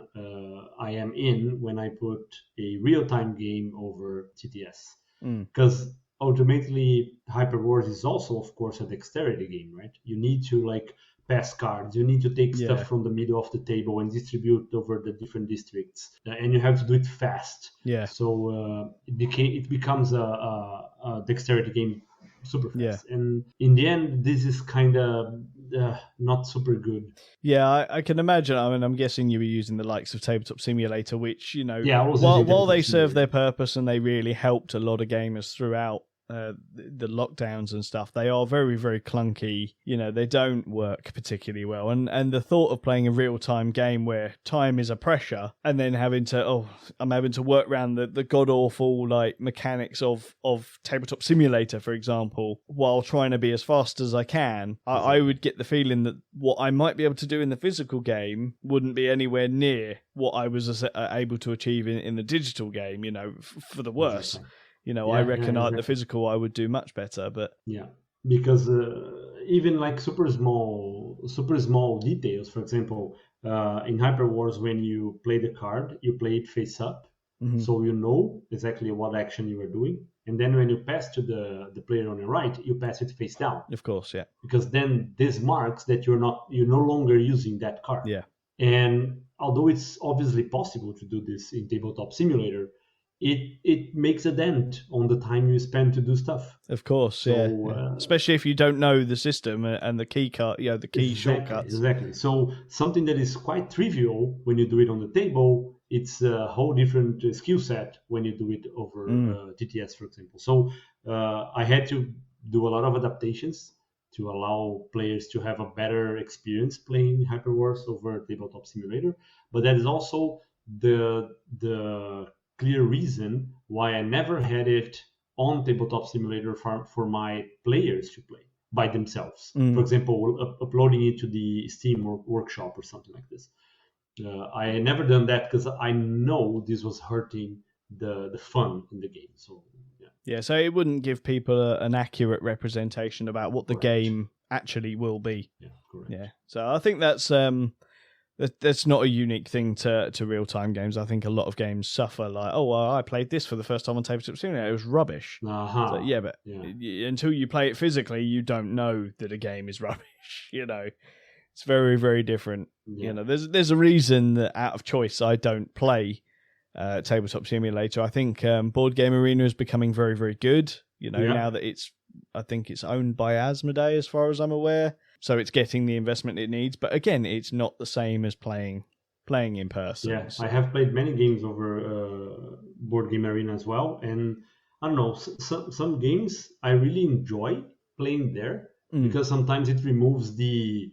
I am in when I put a real-time game over TTS. Because ultimately, Hyperwars is also, of course, a dexterity game, right? You need to like pass cards. You need to take stuff from the middle of the table and distribute over the different districts, and you have to do it fast. Yeah. So it becomes a dexterity game super fast. And in the end, this is kind of not super good. Yeah, I can imagine. I mean, I'm guessing you were using the likes of Tabletop Simulator, which, while they serve their purpose and they really helped a lot of gamers throughout the lockdowns and stuff, they are very, very clunky. They don't work particularly well. And the thought of playing a real-time game where time is a pressure and then I'm having to work around the god-awful like mechanics of Tabletop Simulator, for example, while trying to be as fast as I can, I would get the feeling that what I might be able to do in the physical game wouldn't be anywhere near what I was able to achieve in the digital game, for the worse. I reckon the physical I would do much better, but because even like super small details. For example, in Hyperwars, when you play the card, you play it face up, so you know exactly what action you are doing. And then when you pass to the player on your right, you pass it face down. Of course, yeah. Because then this marks that you're no longer using that card. Yeah. And although it's obviously possible to do this in Tabletop Simulator, it makes a dent on the time you spend to do stuff. Of course, especially if you don't know the system and the key card, the key shortcuts. Exactly. So something that is quite trivial when you do it on the table, it's a whole different skill set when you do it over TTS, for example. So I had to do a lot of adaptations to allow players to have a better experience playing Hyperwars over Tabletop Simulator. But that is also the clear reason why I never had it on Tabletop Simulator for my players to play by themselves. For example, uploading it to the Steam workshop or something like this. I never done that because I know this was hurting the fun in the game. So yeah, Yeah, so it wouldn't give people an accurate representation about what the correct. game actually will be. Yeah, correct. Yeah, so I think that's not a unique thing to real time games. I think a lot of games suffer like, oh, well, I played this for the first time on Tabletop Simulator. It was rubbish. Uh-huh. So yeah, but until you play it physically, you don't know that a game is rubbish. It's very, very different. Yeah. There's a reason that out of choice I don't play Tabletop Simulator. I think Board Game Arena is becoming very, very good. Now that I think it's owned by Asmodee, as far as I'm aware. So it's getting the investment it needs. But again, it's not the same as playing in person. Yeah, so. I have played many games over Board Game Arena as well, and I don't know, some games I really enjoy playing there because sometimes it removes the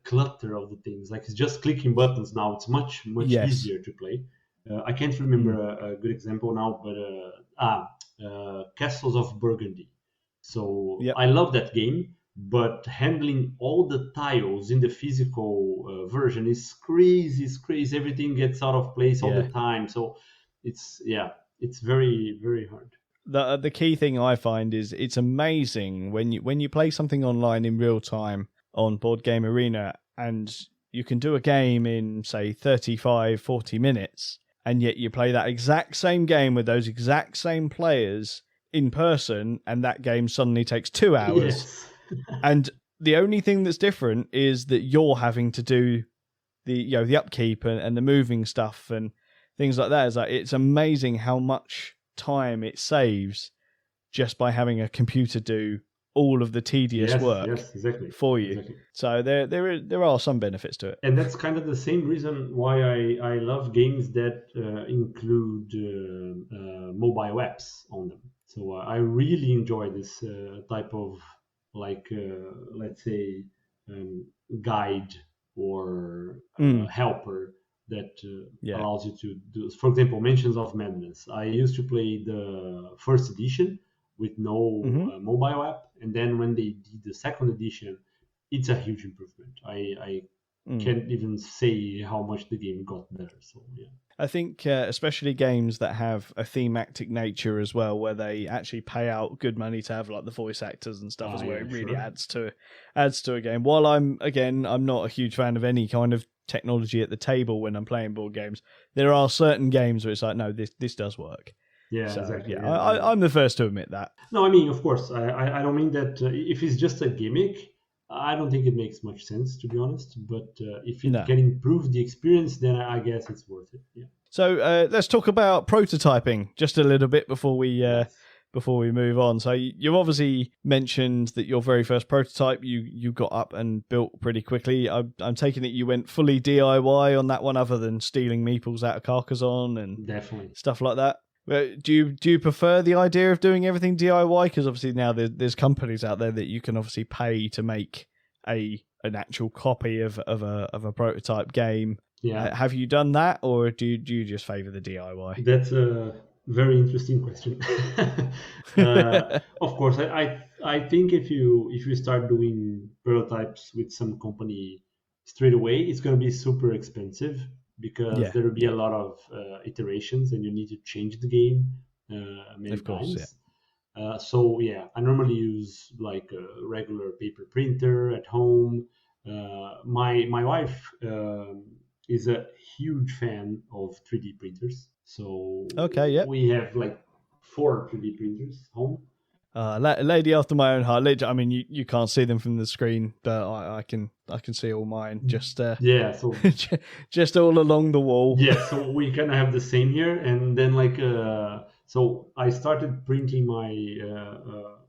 clutter of the things. Like it's just clicking buttons now. It's much Yes. easier to play. I can't remember a good example now, but Castles of Burgundy. So Yep. I love that game, but handling all the tiles in the physical version is crazy. It's crazy. Everything gets out of place all the time. So it's very, very hard. The key thing I find is it's amazing when you play something online in real time on Board Game Arena, and you can do a game in, say, 35, 40 minutes, and yet you play that exact same game with those exact same players in person, and that game suddenly takes 2 hours. Yes. And the only thing that's different is that you're having to do the upkeep and the moving stuff and things like that. It's amazing how much time it saves just by having a computer do all of the tedious work for you. Exactly. So there are some benefits to it. And that's kind of the same reason why I love games that include mobile apps on them. So I really enjoy this type of let's say guide or helper that allows you to do, for example, Mansions of Madness. I used to play the first edition with no mobile app, and then when they did the second edition, it's a huge improvement. I can't even say how much the game got better. So yeah, I think especially games that have a thematic nature as well, where they actually pay out good money to have like the voice actors and stuff as well. It really adds to a game. While I'm not a huge fan of any kind of technology at the table when I'm playing board games, there are certain games where it's like, no, this does work. Yeah, so, exactly. Yeah, I'm the first to admit that. No, I mean, of course, I don't mean that if it's just a gimmick, I don't think it makes much sense, to be honest. But if it can improve the experience, then I guess it's worth it. Yeah. So let's talk about prototyping just a little bit before we move on. So you obviously mentioned that your very first prototype you got up and built pretty quickly. I'm taking it you went fully DIY on that one, other than stealing meeples out of Carcassonne and definitely stuff like that. Do you prefer the idea of doing everything DIY? Because obviously now there's companies out there that you can obviously pay to make an actual copy of a prototype game. Yeah. Have you done that, or do you just favour the DIY? That's a very interesting question. Of course, I think if you start doing prototypes with some company straight away, it's going to be super expensive, because there will be a lot of iterations and you need to change the game many times. So yeah, I normally use like a regular paper printer at home. My wife is a huge fan of 3D printers, so we have like 4 3D printers home. Lady after my own heart. I mean, you can't see them from the screen, but I can see all mine. Just so just all along the wall. Yeah, so we kind of have the same here, and then like so I started printing my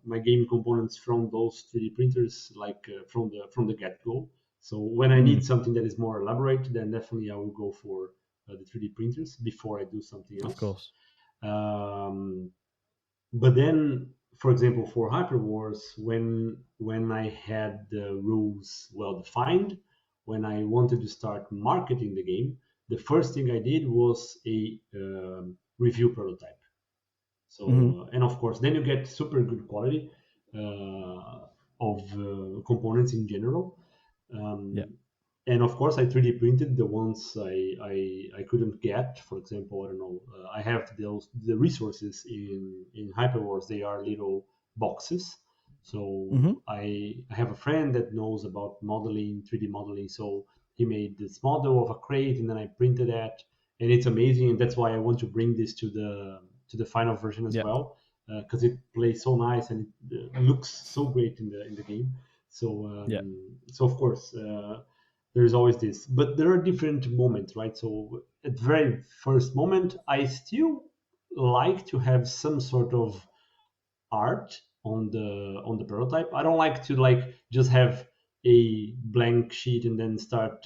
my game components from those 3D printers like from the get go. So when I need something that is more elaborate, then definitely I will go for the 3D printers before I do something else. Of course. But then, for example, for Hyper Wars, when I had the rules well defined, when I wanted to start marketing the game, the first thing I did was a review prototype. So and of course, then you get super good quality of components in general. And of course, I 3D printed the ones I couldn't get. For example, I don't know. I have the resources in Hyperwars. They are little boxes. So Hmm. I have a friend that knows about modeling, 3D modeling. So he made this model of a crate, and then I printed that, and it's amazing. And that's why I want to bring this to the final version as Yeah. well, because it plays so nice and it looks so great in the game. So Yeah. so of course. There's always this, but there are different moments, right? So at the very first moment, I still like to have some sort of art on the prototype. I don't like to like just have a blank sheet and then start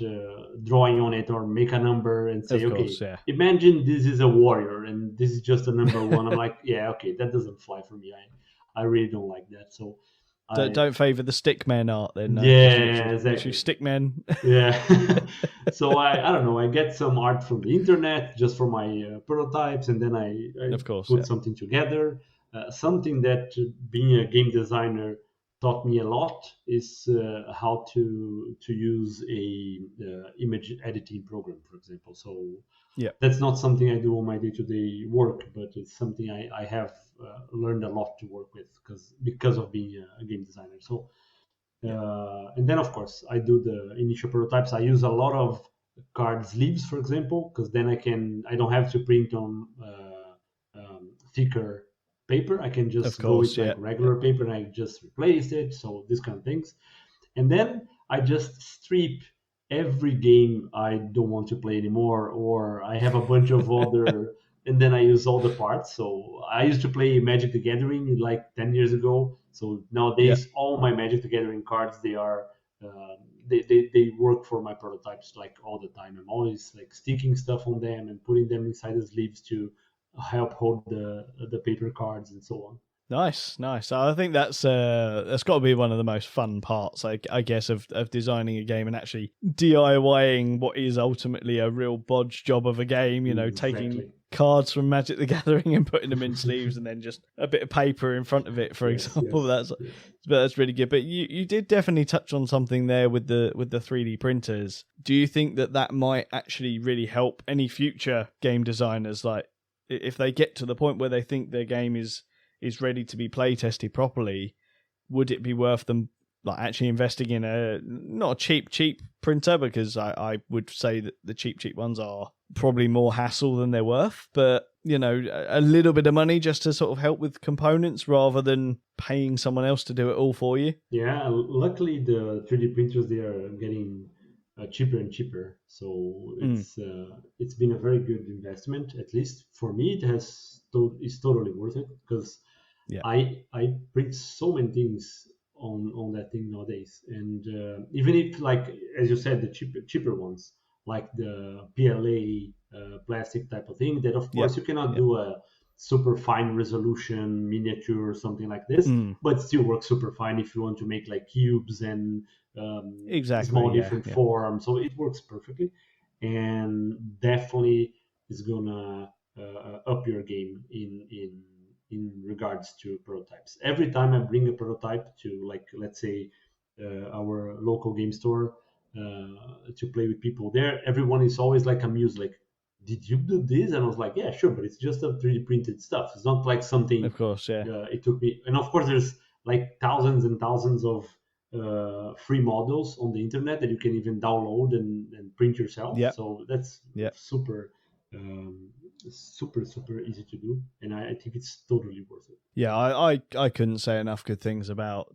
drawing on it or make a number and say, Of okay, course. Yeah. imagine this is a warrior and this is just a number one. I'm like, yeah, okay, that doesn't fly for me. I really don't like that. So I Don't favor the stickmen art then. No, just yeah, literally exactly. stickmen. Yeah. So I don't know. I get some art from the internet just for my prototypes, and then I Of course. put Yeah. something together. Something that being a game designer taught me a lot is how to use a image editing program, for example. So Yeah. that's not something I do on my day-to-day work, but it's something I have learned a lot to work with because of being a game designer. So Yeah. and then, of course, I do the initial prototypes. I use a lot of card sleeves, for example, because then I don't have to print on thicker paper. I can Of just go course. with Yeah. like regular paper and I just replace it. So these kind of things. And then I just strip every game I don't want to play anymore, or I have a bunch of other, and then I use all the parts. So I used to play Magic the Gathering like 10 years ago. So Yeah. nowadays, all my Magic the Gathering cards, they are. Uh, they work for my prototypes like all the time. I'm always like sticking stuff on them and putting them inside the sleeves to help hold the paper cards and so on. Nice, nice. I think that's got to be one of the most fun parts, I guess, of designing a game and actually DIYing what is ultimately a real bodge job of a game. You know, taking Exactly. cards from Magic the Gathering and putting them in sleeves, and then just a bit of paper in front of it, for Yes, example. yes, yes. That's really good. But you did definitely touch on something there with the 3D printers. Do you think that might actually really help any future game designers, like if they get to the point where they think their game is ready to be play tested properly, would it be worth them like actually investing in a not a cheap printer, because I would say that the cheap ones are probably more hassle than they're worth, but you know, a little bit of money just to sort of help with components rather than paying someone else to do it all for you? Yeah, luckily the 3D printers they are getting cheaper and cheaper. So Mm, it's been a very good investment. At least for me, it's totally worth it because yeah. I print so many things on that thing nowadays, and even if like as you said, the cheaper ones like the PLA plastic type of thing, that of Yeah. course you cannot Yeah. do a super fine resolution miniature or something like this, Mm, but it still works super fine if you want to make like cubes and exactly. small Yeah. different Yeah. forms. So it works perfectly, and definitely is gonna up your game in regards to prototypes. Every time I bring a prototype to, like, let's say, our local game store to play with people there, everyone is always like amused, like, did you do this? And I was like, yeah, sure, but it's just a 3D printed stuff. It's not like something Of course. Yeah. it took me. And of course, there's like thousands and thousands of free models on the internet that you can even download and print yourself. Yeah. So that's Yeah. super um, super easy to do, and I think it's totally worth it. Yeah, I couldn't say enough good things about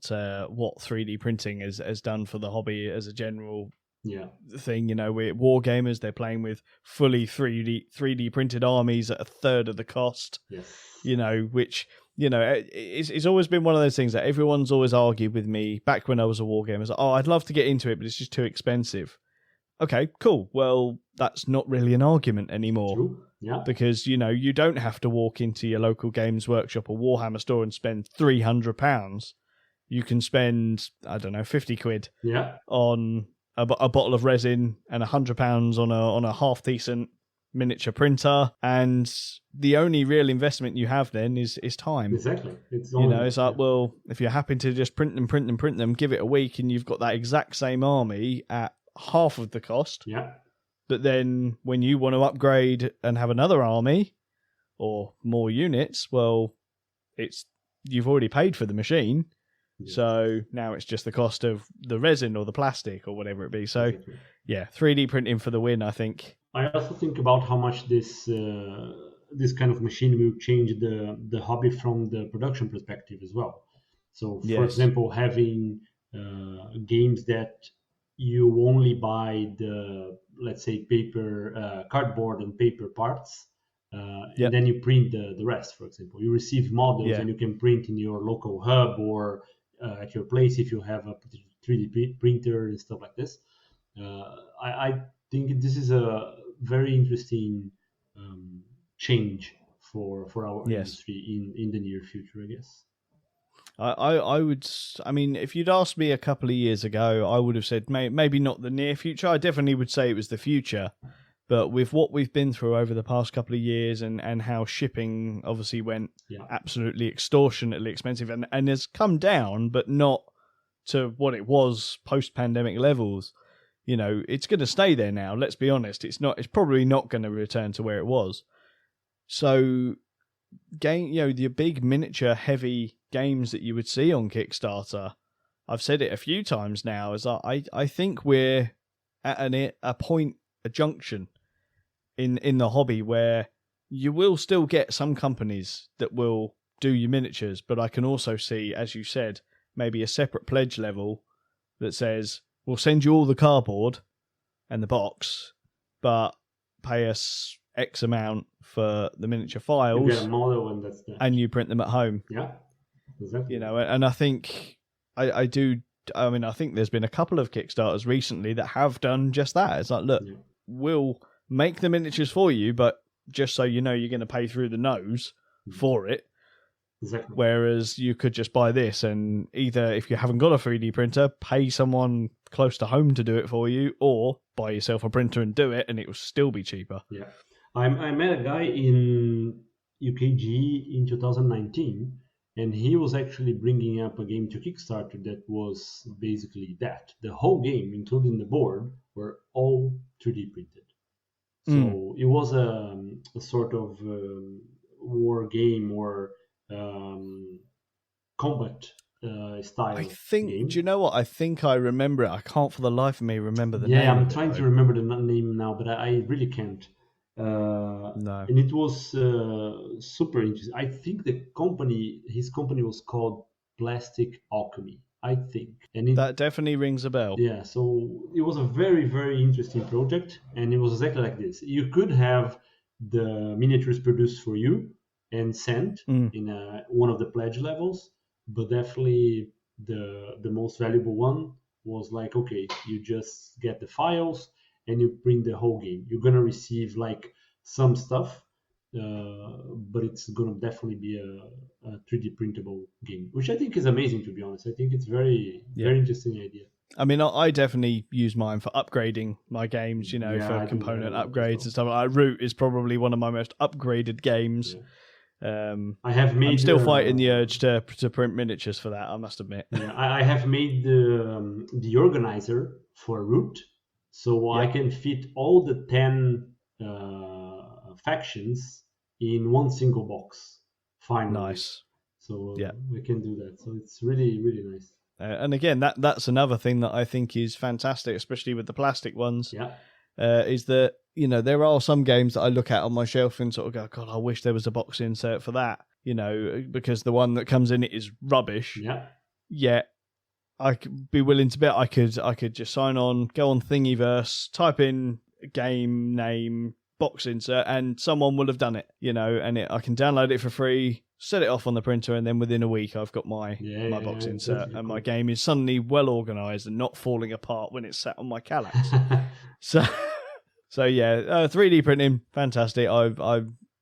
what 3D printing has done for the hobby as a general Yeah. thing. You know, we're war gamers; they're playing with fully 3D printed armies at a third of the cost. Yes. You know, which it's always been one of those things that everyone's always argued with me back when I was a war gamer. Oh, I'd love to get into it, but it's just too expensive. Okay, cool. Well, that's not really an argument anymore. True. Yeah. Because, you don't have to walk into your local Games Workshop or Warhammer store and spend £300. You can spend, I don't know, 50 quid Yeah. on a bottle of resin and £100 on a half decent miniature printer. And the only real investment you have then is time. Exactly. It's only It's like, well, if you're happy to just print them, give it a week and you've got that exact same army at half of the cost. Yeah. But then when you want to upgrade and have another army or more units, well, you've already paid for the machine. Yeah. So now it's just the cost of the resin or the plastic or whatever it be. So exactly. Yeah, 3D printing for the win, I think. I also think about how much this kind of machine will change the hobby from the production perspective as well. So, for example, having games that you only buy the, let's say, paper, cardboard and paper parts, and then you print the rest, for example. You receive models and you can print in your local hub or at your place if you have a 3D printer and stuff like this. I think this is a very interesting change for our industry in the near future, I guess. I mean, if you'd asked me a couple of years ago, I would have said maybe not the near future. I definitely would say it was the future. But with what we've been through over the past couple of years and how shipping obviously went absolutely extortionately expensive and has come down, but not to what it was post-pandemic levels, you know, it's going to stay there now. Let's be honest. It's probably not going to return to where it was. So, the big miniature heavy games that you would see on Kickstarter, I've said it a few times now, is I think we're at a junction in the hobby where you will still get some companies that will do your miniatures, but I can also see, as you said, maybe a separate pledge level that says, we'll send you all the cardboard and the box, but pay us X amount for the miniature files. You get a model and that's that. And you print them at home. Yeah, exactly. You know, and I think I think there's been a couple of Kickstarters recently that have done just that. It's like, look, we'll make the miniatures for you, but just so you know, you're going to pay through the nose for it. Exactly. Whereas you could just buy this and either, if you haven't got a 3D printer, pay someone close to home to do it for you, or buy yourself a printer and do it, and it will still be cheaper. Yeah. I met a guy in UKG in 2019, and he was actually bringing up a game to Kickstarter that was basically that. The whole game, including the board, were all 3D printed. So it was a sort of war game or combat style. I think. Game. Do you know what? I think I remember it. I can't for the life of me remember the name. Yeah, I'm trying to remember the name now, but I really can't. No. And it was super interesting. I think his company was called Plastic Alchemy, I think. And that definitely rings a bell. Yeah, so it was a very, very interesting project, and it was exactly like this. You could have the miniatures produced for you and sent in one of the pledge levels, but definitely the most valuable one was like, okay, you just get the files and you print the whole game. You're gonna receive like some stuff, but it's gonna definitely be a 3D printable game, which I think is amazing, to be honest. I think it's very interesting idea. I mean, I definitely use mine for upgrading my games, for component upgrades and stuff. Like Root is probably one of my most upgraded games. Yeah. I'm still fighting the urge to print miniatures for that, I must admit. Yeah, I have made the organizer for Root, so I can fit all the 10 factions in one single box. Finally. Nice. So we can do that. So it's really, really nice. And again, that's another thing that I think is fantastic, especially with the plastic ones. Yeah. Is that, there are some games that I look at on my shelf and sort of go, God, I wish there was a box insert for that, because the one that comes in it is rubbish. Yeah. Yet I could be willing to bet I could just sign on, go on Thingiverse, type in game name, box insert, and someone will have done it, and I can download it for free, set it off on the printer, and then within a week I've got my box insert, and my game is suddenly well organized and not falling apart when it's sat on my Kallax. So 3D printing, fantastic.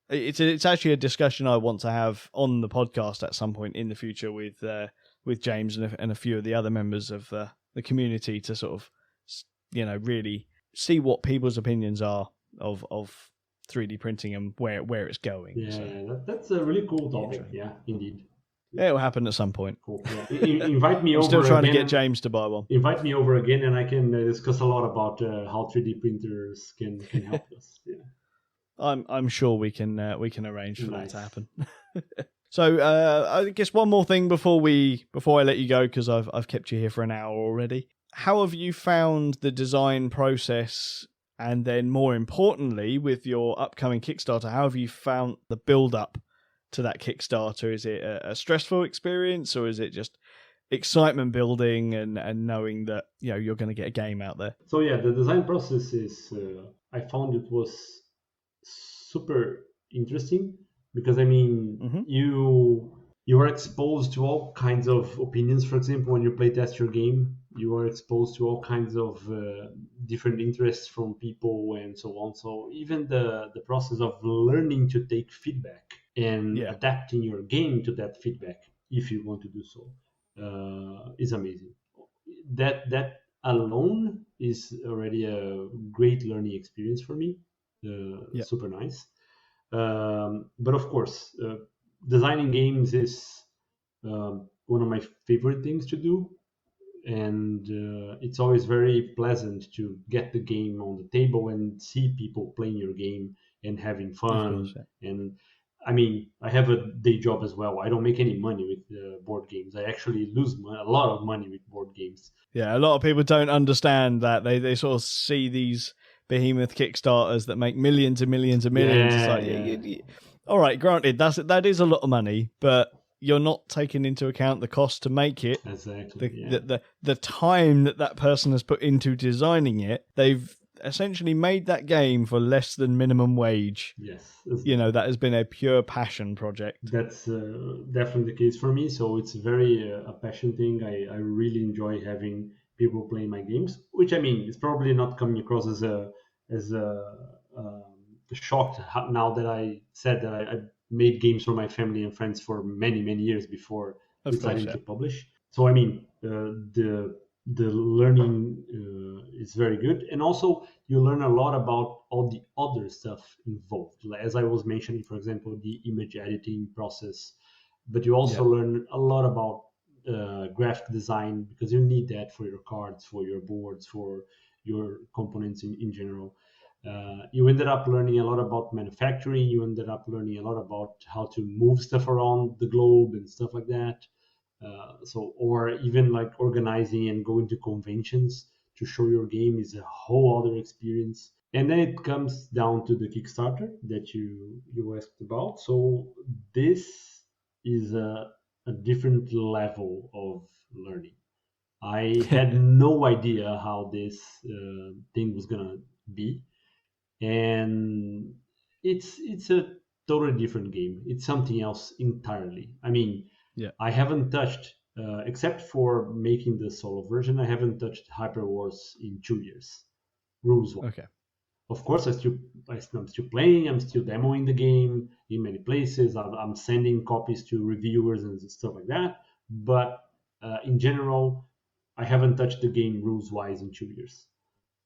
It's actually a discussion I want to have on the podcast at some point in the future with James and a few of the other members of the community to sort of really see what people's opinions are of 3D printing and where it's going. Yeah, that's a really cool topic. Yeah, indeed. It'll happen at some point. Cool. Yeah. Invite me I'm over. still trying again. to get James to buy one. Invite me over again, and I can discuss a lot about how 3D printers can help us. Yeah. I'm sure we can arrange for that Nice. to happen. So I guess one more thing before I let you go, because I've kept you here for an hour already. How have you found the design process, and then more importantly, with your upcoming Kickstarter, how have you found the build up to that Kickstarter? Is it a stressful experience, or is it just excitement building and knowing that you're going to get a game out there? So yeah, the design process is I found it was super interesting because you are exposed to all kinds of opinions. For example, when you play test your game, you are exposed to all kinds of different interests from people and so on. So even the process of learning to take feedback and adapting your game to that feedback, if you want to do so, is amazing. That alone is already a great learning experience for me. Super nice. But of course, designing games is one of my favorite things to do, and it's always very pleasant to get the game on the table and see people playing your game and having fun. Of course, yeah. And I have a day job as well. I don't make any money with board games. I actually lose a lot of money with board games. Yeah, a lot of people don't understand that. They sort of see these behemoth Kickstarters that make millions and millions and millions. Yeah, It's like, all right, granted, that is a lot of money, but you're not taking into account the cost to make it. Exactly. The time that person has put into designing it. They've essentially made that game for less than minimum wage. Yes. That has been a pure passion project. That's definitely the case for me. So it's very a passion thing. I really enjoy having people playing my games, which is probably not coming across as a shocked now that I said that I made games for my family and friends for many years before deciding to publish. So the learning is very good, and also you learn a lot about all the other stuff involved. As I was mentioning, for example, the image editing process, but you also learn a lot about graphic design, because you need that for your cards, for your boards, for your components in general. You ended up learning a lot about manufacturing. You ended up learning a lot about how to move stuff around the globe and stuff like that. Or even like organizing and going to conventions to show your game is a whole other experience. And then it comes down to the Kickstarter that you asked about. So this is a different level of learning. I had no idea how this thing was gonna be, and it's a totally different game. It's something else entirely. I haven't touched, except for making the solo version, I haven't touched Hyper Wars in 2 years, rules-wise. Okay. Of course, I'm still playing. I'm still demoing the game in many places. I'm sending copies to reviewers and stuff like that. But in general, I haven't touched the game rules-wise in 2 years.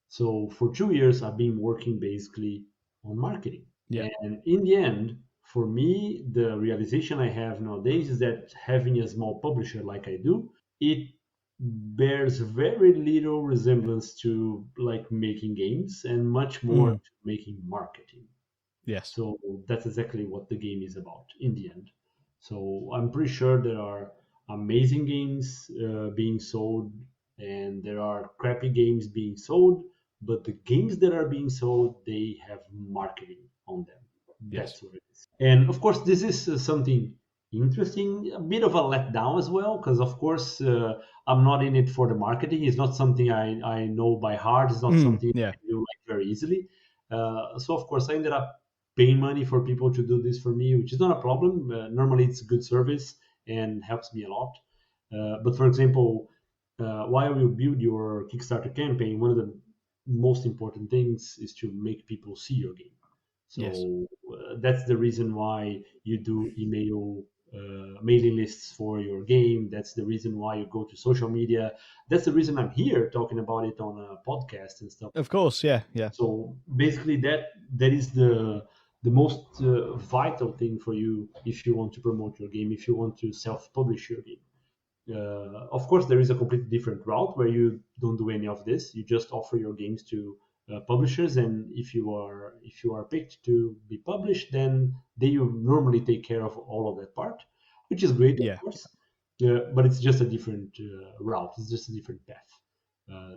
So for 2 years, I've been working basically on marketing. Yeah. And in the end, for me, the realization I have nowadays is that having a small publisher like I do, it bears very little resemblance to like making games and much more to making marketing. Yes. So that's exactly what the game is about in the end. So I'm pretty sure there are amazing games being sold, and there are crappy games being sold, but the games that are being sold, they have marketing on them. Yes. That's what it is. And of course, this is something interesting, a bit of a letdown as well, because of course I'm not in it for the marketing. It's not something I know by heart. It's not something I do like very easily. So of course I ended up paying money for people to do this for me, which is not a problem. Normally it's a good service and helps me a lot. But for example, while you build your Kickstarter campaign, one of the most important things is to make people see your game. So that's the reason why you do email mailing lists for your game. That's the reason why you go to social media. That's the reason I'm here talking about it on a podcast and stuff. Of course, yeah. So basically, that is the the most vital thing for you if you want to promote your game, if you want to self-publish your game. Of course, there is a completely different route where you don't do any of this. You just offer your games to publishers, and if you are picked to be published, then they normally take care of all of that part, which is great, of Yeah. course. But it's just a different route. It's just a different path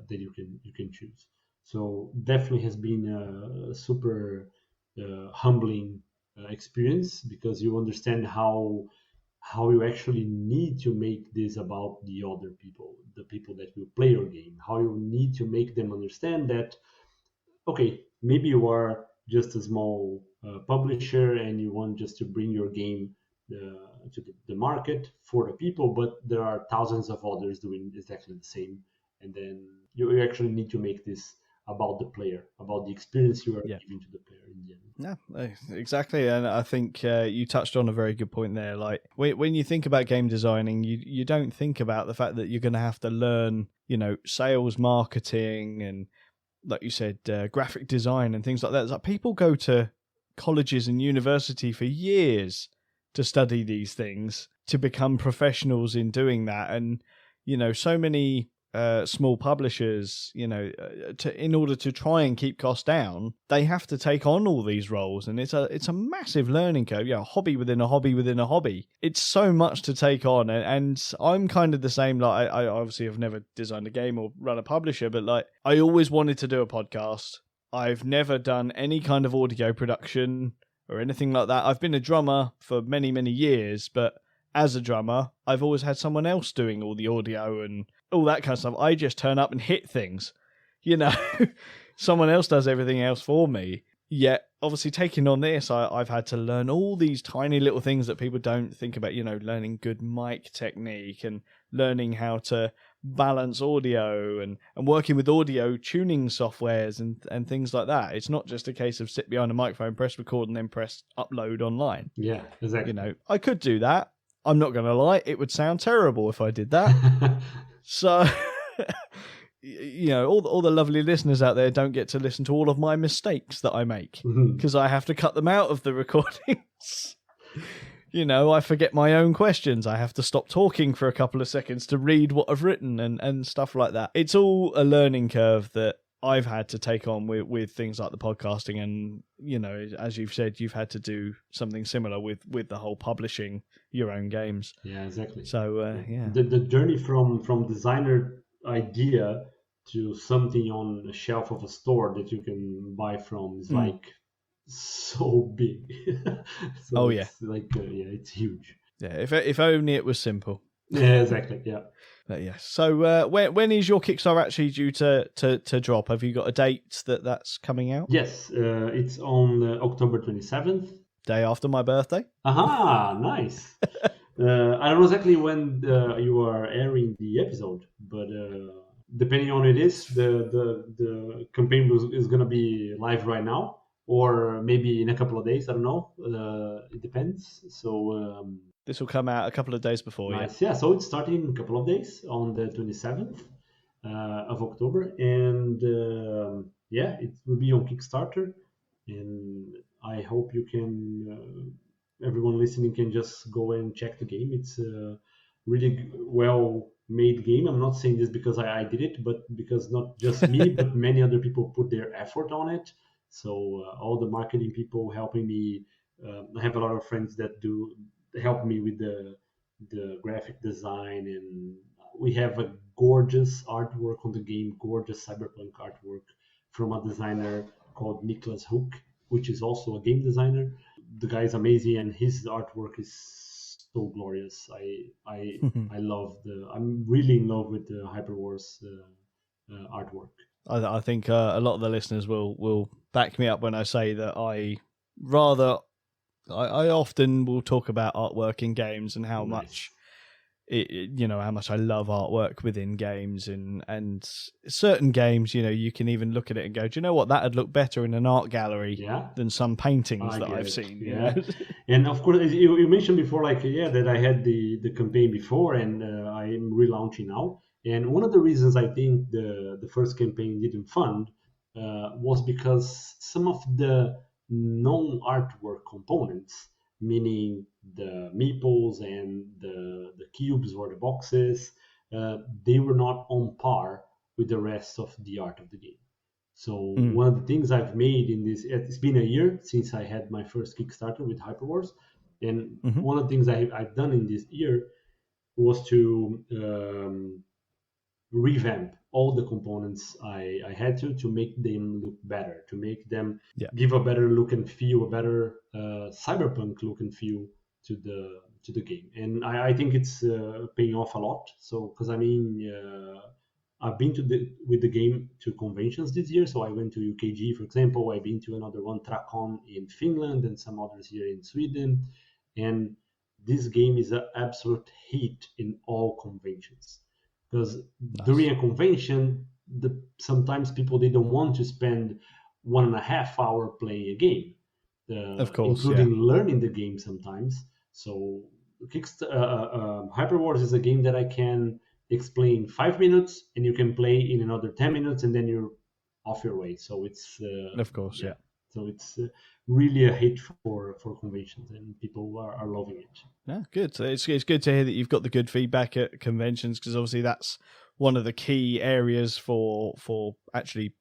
that you can choose. So definitely has been a super humbling experience, because you understand how you actually need to make this about the other people, the people that will play your game, how you need to make them understand that, okay, maybe you are just a small publisher and you want just to bring your game to the market for the people, but there are thousands of others doing exactly the same. And then you actually need to make this about the player, about the experience you are giving to the player in the end. Yeah, exactly. And I think you touched on a very good point there. Like when you think about game designing, you don't think about the fact that you're going to have to learn, sales, marketing, and like you said, graphic design and things like that. It's like people go to colleges and university for years to study these things, to become professionals in doing that. And, so many small publishers, in order to try and keep costs down, they have to take on all these roles, and it's a massive learning curve. A hobby within a hobby within a hobby. It's so much to take on, and I'm kind of the same. Like I obviously have never designed a game or run a publisher, but like I always wanted to do a podcast. I've never done any kind of audio production or anything like that. I've been a drummer for many, many years, but as a drummer, I've always had someone else doing all the audio and all that kind of stuff. I just turn up and hit things, someone else does everything else for me. Yet, obviously, taking on this, I've had to learn all these tiny little things that people don't think about, learning good mic technique and learning how to balance audio and working with audio tuning softwares and things like that. It's not just a case of sit behind a microphone, press record, and then press upload online. Yeah, exactly. I could do that. I'm not going to lie, it would sound terrible if I did that. So, all the lovely listeners out there don't get to listen to all of my mistakes that I make, because I have to cut them out of the recordings. I forget my own questions. I have to stop talking for a couple of seconds to read what I've written and stuff like that. It's all a learning curve that I've had to take on with things like the podcasting, and as you've said, you've had to do something similar with the whole publishing your own games. Yeah, exactly. So the journey from designer idea to something on a shelf of a store that you can buy from is like so big. So it's it's huge. Yeah, if only it was simple. Yeah, exactly. Yeah. But yeah. So when is your Kickstarter actually due to drop? Have you got a date that's coming out? Yes, it's on October 27th. Day after my birthday. Aha, nice. I don't know exactly when you are airing the episode, but depending on it is, the campaign is going to be live right now, or maybe in a couple of days. I don't know. It depends. So this will come out a couple of days before. Nice. Yeah. So it's starting in a couple of days on the 27th of October, and it will be on Kickstarter, and I hope you can. Everyone listening can just go and check the game. It's a really well-made game. I'm not saying this because I did it, but because not just me, but many other people put their effort on it. So all the marketing people helping me. I have a lot of friends that help me with the graphic design, and we have a gorgeous artwork on the game, gorgeous cyberpunk artwork from a designer called Niklas Hook, which is also a game designer. The guy is amazing, and his artwork is so glorious. I love I'm really in love with the Hyperwars artwork. I think a lot of the listeners will back me up when I say that I often will talk about artwork in games and how much how much I love artwork within games, and certain games, you can even look at it and go, do you know what, that'd look better in an art gallery than some paintings that I've seen. Yeah. And of course, you mentioned before, that I had the campaign before, and I'm relaunching now. And one of the reasons I think the first campaign didn't fund was because some of the non-artwork components, meaning the meeples and the cubes or the boxes, they were not on par with the rest of the art of the game. So one of the things I've made in this, it's been a year since I had my first Kickstarter with Hyperwars, and one of the things I've done in this year was to revamp all the components I had to make them look better, to make them give a better look and feel, a better cyberpunk look and feel to the game. And I think it's paying off a lot. So because I mean, I've been with the game to conventions this year. So I went to UKG, for example. I've been to another one, Trakon in Finland, and some others here in Sweden. And this game is an absolute hit in all conventions. Because during a convention, sometimes people, they don't want to spend 1.5 hours playing a game, of course, including learning the game sometimes. So Hyperwars is a game that I can explain 5 minutes, and you can play in another 10 minutes, and then you're off your way. So it's of course, yeah. So it's really a hit for conventions, and people are loving it. Yeah, good. So it's good to hear that you've got the good feedback at conventions, because obviously that's one of the key areas for actually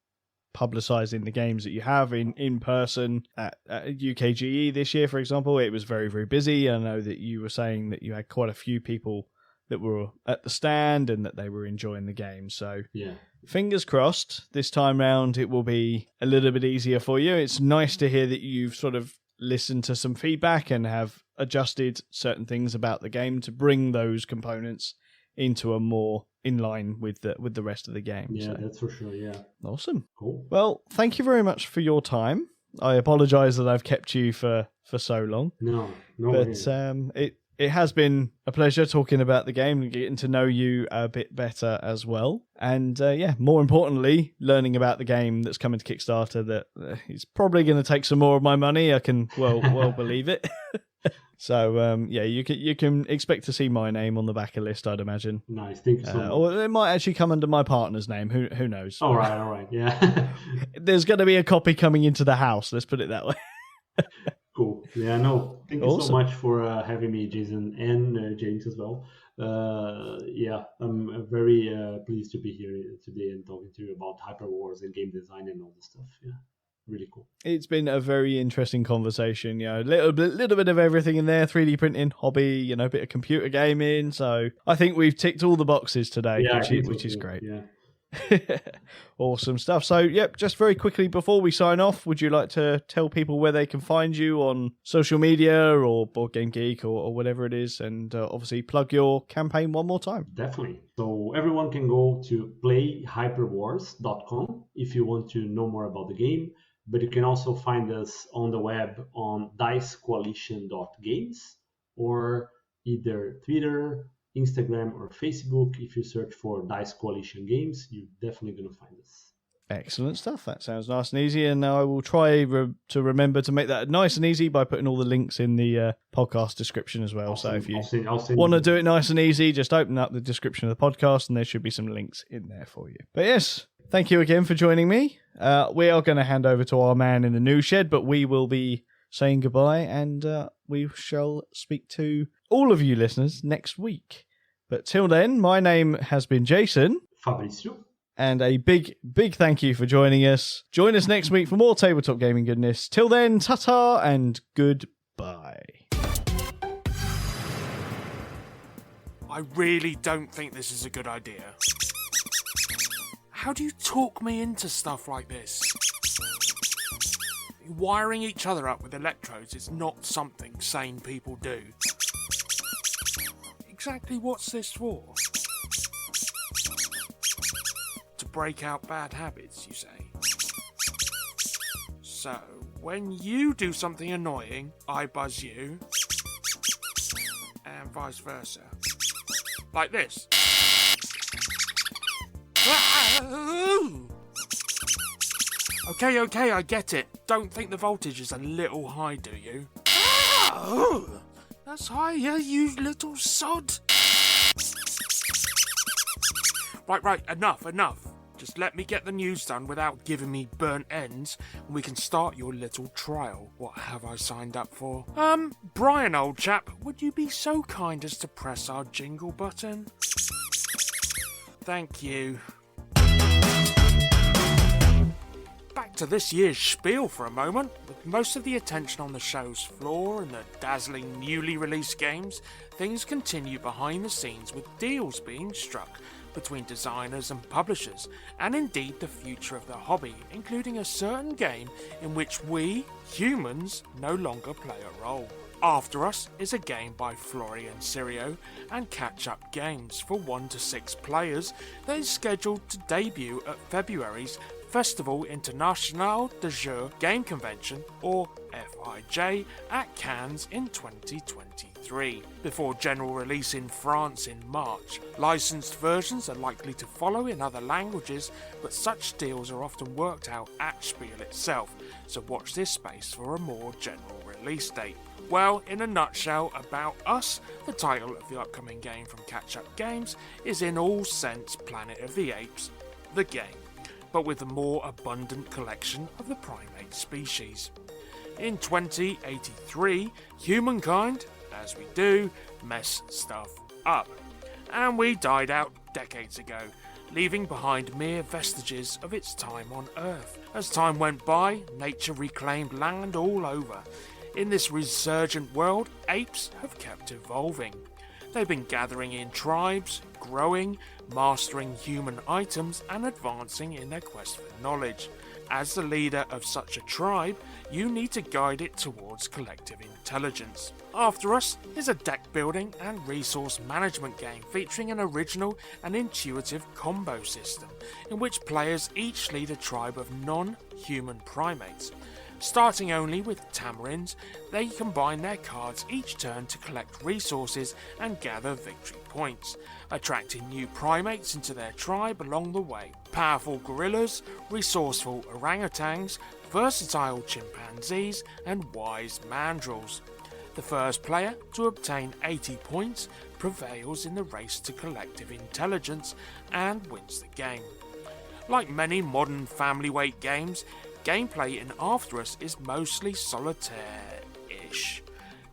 publicizing the games that you have in person. At UKGE this year, for example, it was very, very busy. I know that you were saying that you had quite a few people that were at the stand and that they were enjoying the game. So yeah. Fingers crossed, this time round it will be a little bit easier for you. It's nice to hear that you've sort of listened to some feedback and have adjusted certain things about the game to bring those components into a more in line with the rest of the game. Yeah, so. That's for sure, yeah. Awesome. Cool. Well, thank you very much for your time. I apologise that I've kept you for so long. No. But it has been a pleasure talking about the game and getting to know you a bit better as well. And more importantly, learning about the game that's coming to Kickstarter that is probably going to take some more of my money. I can well believe it. So you can expect to see my name on the back of the list, I'd imagine. Nice, thank you so much. Or it might actually come under my partner's name. Who knows? All right, yeah. There's going to be a copy coming into the house. Let's put it that way. Cool. Yeah, no. Thank you Awesome. so much for having me, Jason, and James as well. I'm very pleased to be here today and talking to you about Hyperwars and game design and all this stuff. Yeah, really cool. It's been a very interesting conversation. A little bit of everything in there: 3D printing, hobby, a bit of computer gaming. So I think we've ticked all the boxes today, which is great. Yeah. Awesome stuff. So, just very quickly before we sign off, would you like to tell people where they can find you on social media or Board Game Geek or whatever it is, and obviously plug your campaign one more time? Definitely. So everyone can go to playhyperwars.com if you want to know more about the game, but you can also find us on the web on dicecoalition.games or either Twitter, Instagram, or Facebook. If you search for Dice Coalition Games, you're definitely going to find us. Excellent stuff. That sounds nice and easy, and I will try to remember to make that nice and easy by putting all the links in the podcast description as well. So if you want to do it nice and easy, just open up the description of the podcast and there should be some links in there for you. But yes, thank you again for joining me. We are going to hand over to our man in the news shed, but we will be saying goodbye, and we shall speak to all of you listeners next week. But till then, my name has been Jason. Fabricio. And a big thank you for joining us. Join us next week for more tabletop gaming goodness. Till then, ta-ta and goodbye. I really don't think this is a good idea. How do you talk me into stuff like this? Wiring each other up with electrodes is not something sane people do. Exactly what's this for? To break out bad habits, you say? So, when you do something annoying, I buzz you, and vice versa. Like this. Okay, I get it. Don't think the voltage is a little high, do you? That's higher, you little sod. Right, enough. Just let me get the news done without giving me burnt ends, and we can start your little trial. What have I signed up for? Brian, old chap, would you be so kind as to press our jingle button? Thank you. Back to this year's spiel for a moment. With most of the attention on the show's floor and the dazzling newly released games, things continue behind the scenes with deals being struck between designers and publishers, and indeed the future of the hobby, including a certain game in which we, humans, no longer play a role. After Us is a game by Florian Sirio and Catch Up Games for 1 to 6 players that is scheduled to debut at February's Festival International de Jeux Game Convention, or FIJ, at Cannes in 2023, before general release in France in March. Licensed versions are likely to follow in other languages, but such deals are often worked out at Spiel itself, so watch this space for a more general release date. Well, in a nutshell, About Us, the title of the upcoming game from Catch Up Games, is in all sense Planet of the Apes, the game, but with a more abundant collection of the primate species. In 2083, humankind, as we do, mess stuff up, and we died out decades ago, leaving behind mere vestiges of its time on Earth. As time went by, nature reclaimed land all over. In this resurgent world, apes have kept evolving. They've been gathering in tribes, growing, mastering human items, and advancing in their quest for knowledge. As the leader of such a tribe, you need to guide it towards collective intelligence. After Us is a deck building and resource management game featuring an original and intuitive combo system in which players each lead a tribe of non-human primates. Starting only with tamarins, they combine their cards each turn to collect resources and gather victory points, attracting new primates into their tribe along the way. Powerful gorillas, resourceful orangutans, versatile chimpanzees, and wise mandrills. The first player to obtain 80 points prevails in the race to collective intelligence and wins the game. Like many modern family weight games, gameplay in After Us is mostly solitaire-ish.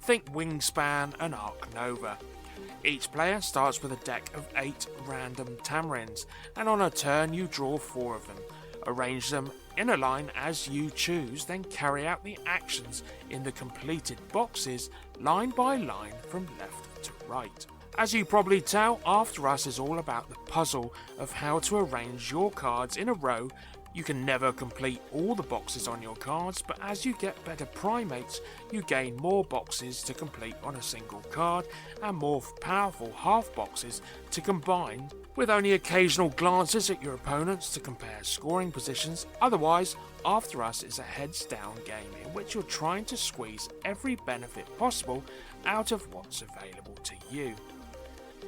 Think Wingspan and Ark Nova. Each player starts with a deck of 8 random tamarins, and on a turn you draw 4 of them. Arrange them in a line as you choose, then carry out the actions in the completed boxes line by line from left to right. As you probably tell, After Us is all about the puzzle of how to arrange your cards in a row. You can never complete all the boxes on your cards, but as you get better primates, you gain more boxes to complete on a single card and more powerful half boxes to combine, with only occasional glances at your opponents to compare scoring positions. Otherwise, After Us is a heads down game in which you're trying to squeeze every benefit possible out of what's available to you.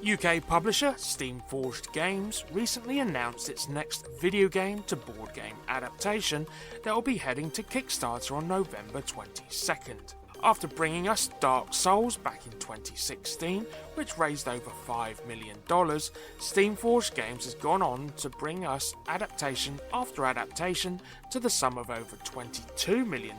UK publisher Steamforged Games recently announced its next video game to board game adaptation that will be heading to Kickstarter on November 22nd. After bringing us Dark Souls back in 2016, which raised over $5 million, Steamforged Games has gone on to bring us adaptation after adaptation to the sum of over $22 million,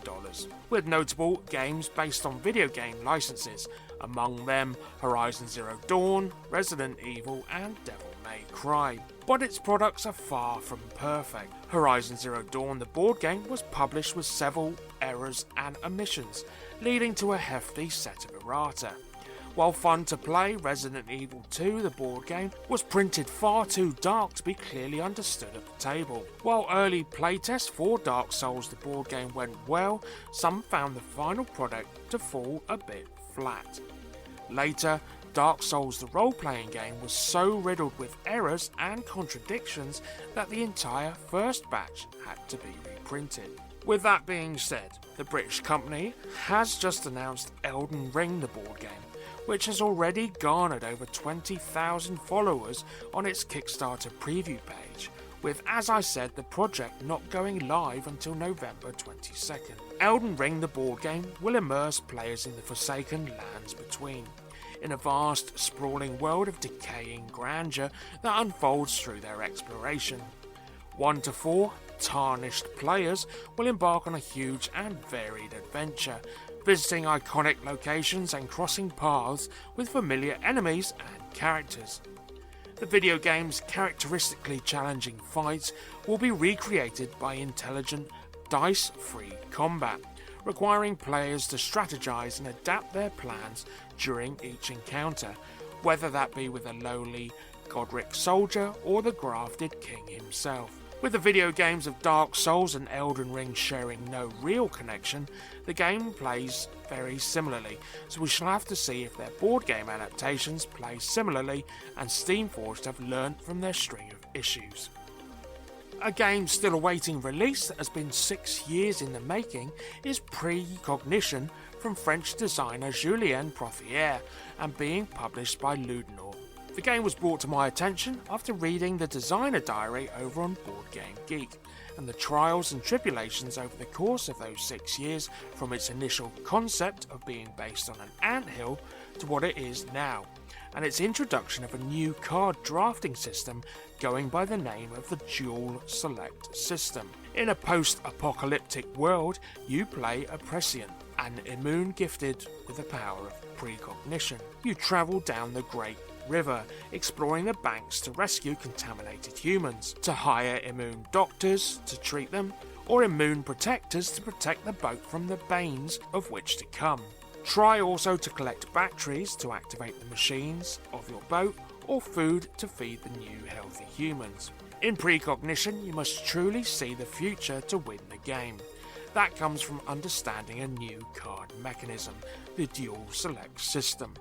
with notable games based on video game licenses, among them Horizon Zero Dawn, Resident Evil, and Devil May Cry. But its products are far from perfect. Horizon Zero Dawn, the board game, was published with several errors and omissions, leading to a hefty set of errata. While fun to play, Resident Evil 2, the board game, was printed far too dark to be clearly understood at the table. While early playtests for Dark Souls, the board game, went well, some found the final product to fall a bit flat. Later, Dark Souls, the role-playing game, was so riddled with errors and contradictions that the entire first batch had to be reprinted. With that being said, the British company has just announced Elden Ring, the board game, which has already garnered over 20,000 followers on its Kickstarter preview page, with, as I said, the project not going live until November 22nd. Elden Ring, the board game, will immerse players in the Forsaken Lands Between, in a vast, sprawling world of decaying grandeur that unfolds through their exploration. 1 to 4 tarnished players will embark on a huge and varied adventure, visiting iconic locations and crossing paths with familiar enemies and characters. The video game's characteristically challenging fights will be recreated by intelligent, dice-free combat, requiring players to strategize and adapt their plans during each encounter, whether that be with a lowly Godric soldier or the grafted king himself. With the video games of Dark Souls and Elden Ring sharing no real connection, the game plays very similarly, so we shall have to see if their board game adaptations play similarly and Steamforged have learnt from their string of issues. A game still awaiting release that has been 6 years in the making is Precognition from French designer Julien Prothier and being published by Ludenor. The game was brought to my attention after reading the designer diary over on Board Game Geek, and the trials and tribulations over the course of those 6 years from its initial concept of being based on an anthill to what it is now, and its introduction of a new card drafting system going by the name of the Dual Select system. In a post-apocalyptic world, you play a Prescient, an immune gifted with the power of precognition. You travel down the Great River, exploring the banks to rescue contaminated humans, to hire immune doctors to treat them, or immune protectors to protect the boat from the banes of which to come. Try also to collect batteries to activate the machines of your boat, or food to feed the new healthy humans. In Precognition, you must truly see the future to win the game. That comes from understanding a new card mechanism, the Dual Select system.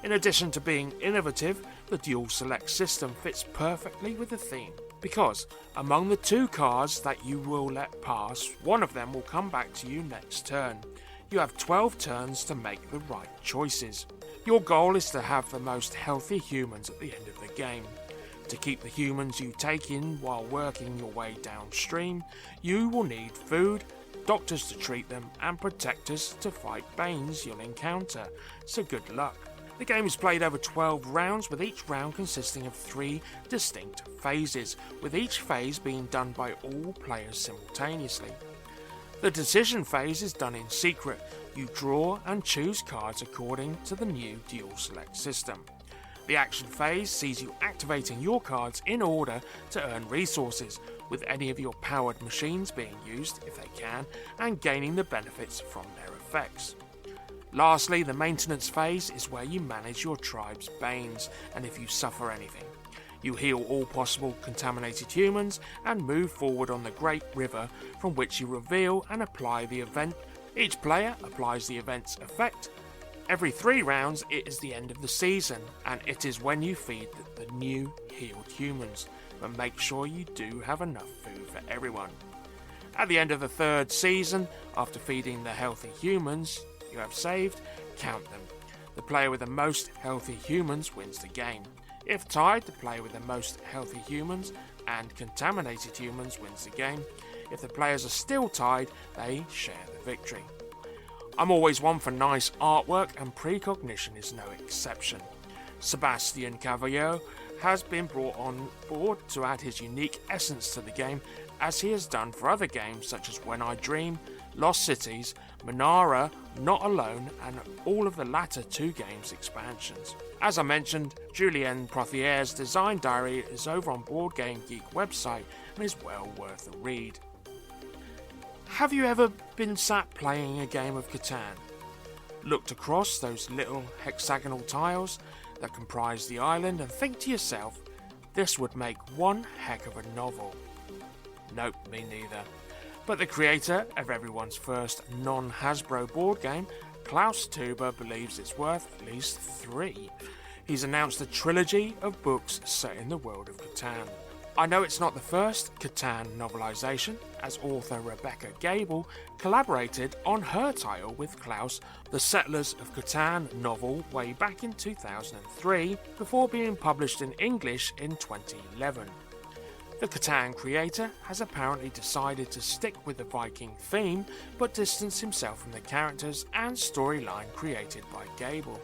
In addition to being innovative, the Dual Select system fits perfectly with the theme, because among the 2 cards that you will let pass, one of them will come back to you next turn. You have 12 turns to make the right choices. Your goal is to have the most healthy humans at the end of the game. To keep the humans you take in while working your way downstream, you will need food, doctors to treat them, and protectors to fight banes you'll encounter, so good luck. The game is played over 12 rounds, with each round consisting of 3 distinct phases, with each phase being done by all players simultaneously. The decision phase is done in secret. You draw and choose cards according to the new Dual Select system. The action phase sees you activating your cards in order to earn resources, with any of your powered machines being used if they can, and gaining the benefits from their effects. Lastly, the maintenance phase is where you manage your tribe's banes, and if you suffer anything. You heal all possible contaminated humans and move forward on the Great River, from which you reveal and apply the event. Each player applies the event's effect. Every 3 rounds it is the end of the season, and it is when you feed the new healed humans, but make sure you do have enough food for everyone. At the end of the 3rd season, after feeding the healthy humans you have saved, count them. The player with the most healthy humans wins the game. If tied, the player with the most healthy humans and contaminated humans wins the game. If the players are still tied, they share the victory. I'm always one for nice artwork, and Precognition is no exception. Sebastian Cavallero has been brought on board to add his unique essence to the game, as he has done for other games such as When I Dream, Lost Cities, Manara, Not Alone, and all of the latter 2 games' expansions. As I mentioned, Julien Prothier's design diary is over on Board Game Geek website and is well worth a read. Have you ever been sat playing a game of Catan? Looked across those little hexagonal tiles that comprise the island and think to yourself, this would make one heck of a novel? Nope, me neither. But the creator of everyone's first non-Hasbro board game, Klaus Tuber, believes it's worth at least 3. He's announced a trilogy of books set in the world of Catan. I know it's not the first Catan novelisation, as author Rebecca Gable collaborated on her title with Klaus, the Settlers of Catan novel, way back in 2003, before being published in English in 2011. The Catan creator has apparently decided to stick with the Viking theme, but distance himself from the characters and storyline created by Gable.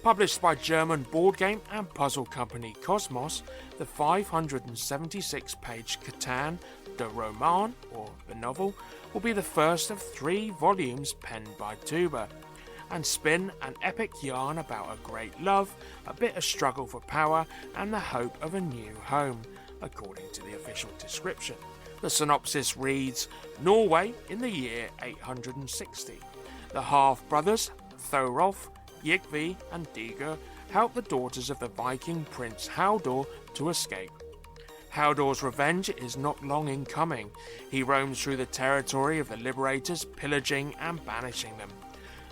Published by German board game and puzzle company Cosmos, the 576-page Catan de Roman, or the novel, will be the first of 3 volumes penned by Tuber, and spin an epic yarn about a great love, a bitter struggle for power, and the hope of a new home, according to the official description. The synopsis reads, Norway in the year 860. The half-brothers, Thorolf, Yigvi and Digur, help the daughters of the Viking prince Haldor to escape. Haldor's revenge is not long in coming. He roams through the territory of the liberators, pillaging and banishing them.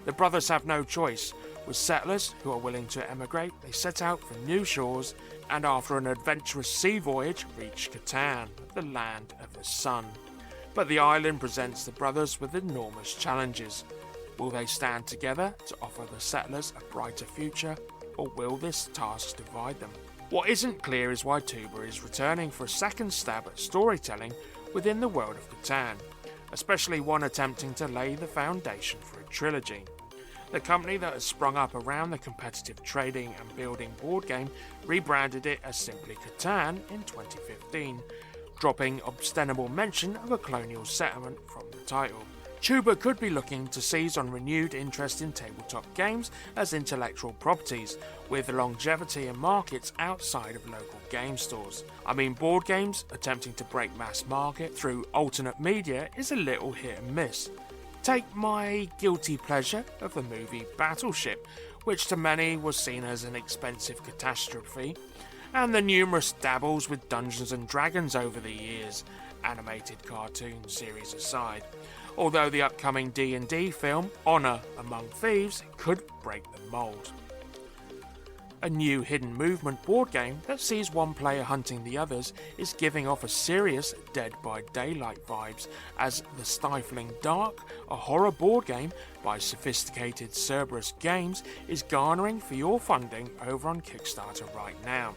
The brothers have no choice. With settlers who are willing to emigrate, they set out for new shores and after an adventurous sea voyage reach Catan, the land of the sun. But the island presents the brothers with enormous challenges. Will they stand together to offer the settlers a brighter future, or will this task divide them? What isn't clear is why Tuber is returning for a second stab at storytelling within the world of Catan, especially one attempting to lay the foundation for a trilogy. The company that has sprung up around the competitive trading and building board game rebranded it as simply Catan in 2015, dropping ostensible mention of a colonial settlement from the title. Tuber could be looking to seize on renewed interest in tabletop games as intellectual properties, with longevity in markets outside of local game stores. I mean, board games attempting to break mass market through alternate media is a little hit and miss. Take my guilty pleasure of the movie Battleship, which to many was seen as an expensive catastrophe, and the numerous dabbles with Dungeons and Dragons over the years, animated cartoon series aside. Although the upcoming D&D film, Honor Among Thieves, could break the mould. A new hidden movement board game that sees one player hunting the others is giving off a serious Dead by Daylight vibes, as The Stifling Dark, a horror board game by sophisticated Cerberus Games, is garnering for your funding over on Kickstarter right now.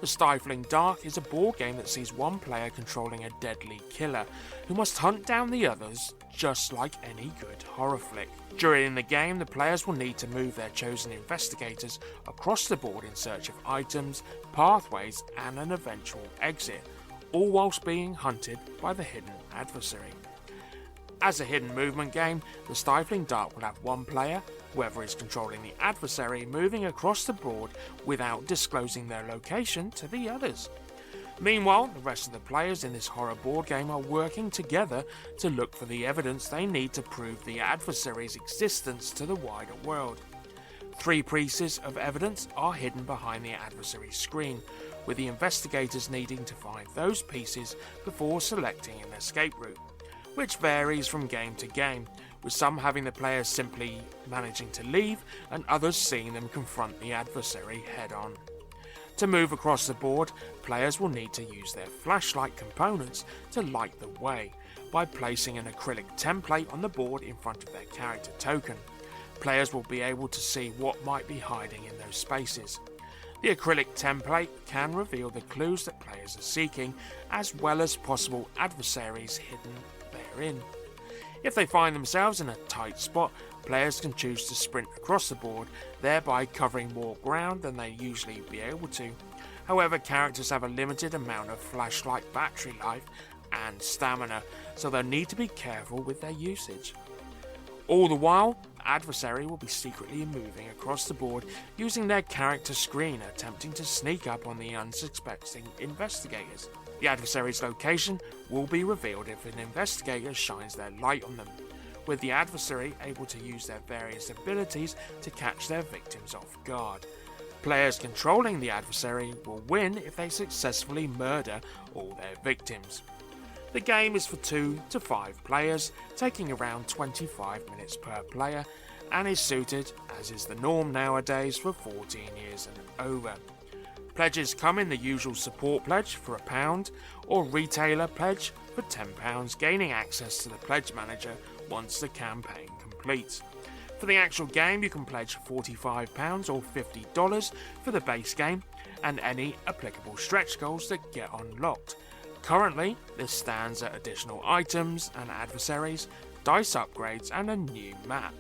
The Stifling Dark is a board game that sees one player controlling a deadly killer who must hunt down the others, just like any good horror flick. During the game, the players will need to move their chosen investigators across the board in search of items, pathways, and an eventual exit, all whilst being hunted by the hidden adversary. As a hidden movement game, the Stifling Dark will have one player, whoever is controlling the adversary, moving across the board without disclosing their location to the others. Meanwhile, the rest of the players in this horror board game are working together to look for the evidence they need to prove the adversary's existence to the wider world. 3 pieces of evidence are hidden behind the adversary's screen, with the investigators needing to find those pieces before selecting an escape route, which varies from game to game, with some having the players simply managing to leave and others seeing them confront the adversary head-on. To move across the board, players will need to use their flashlight components to light the way by placing an acrylic template on the board in front of their character token. Players will be able to see what might be hiding in those spaces. The acrylic template can reveal the clues that players are seeking, as well as possible adversaries hidden therein. If they find themselves in a tight spot, players can choose to sprint across the board, thereby covering more ground than they usually be able to. However, characters have a limited amount of flashlight battery life and stamina, so they'll need to be careful with their usage. All the while, the adversary will be secretly moving across the board using their character screen, attempting to sneak up on the unsuspecting investigators. The adversary's location will be revealed if an investigator shines their light on them, with the adversary able to use their various abilities to catch their victims off guard. Players controlling the adversary will win if they successfully murder all their victims. The game is for 2 to 5 players, taking around 25 minutes per player, and is suited, as is the norm nowadays, for 14 years and over. Pledges come in the usual support pledge for £1 or retailer pledge for £10, gaining access to the pledge manager once the campaign completes. For the actual game, you can pledge £45 or $50 for the base game and any applicable stretch goals that get unlocked. Currently, this stands at additional items and adversaries, dice upgrades, and a new map.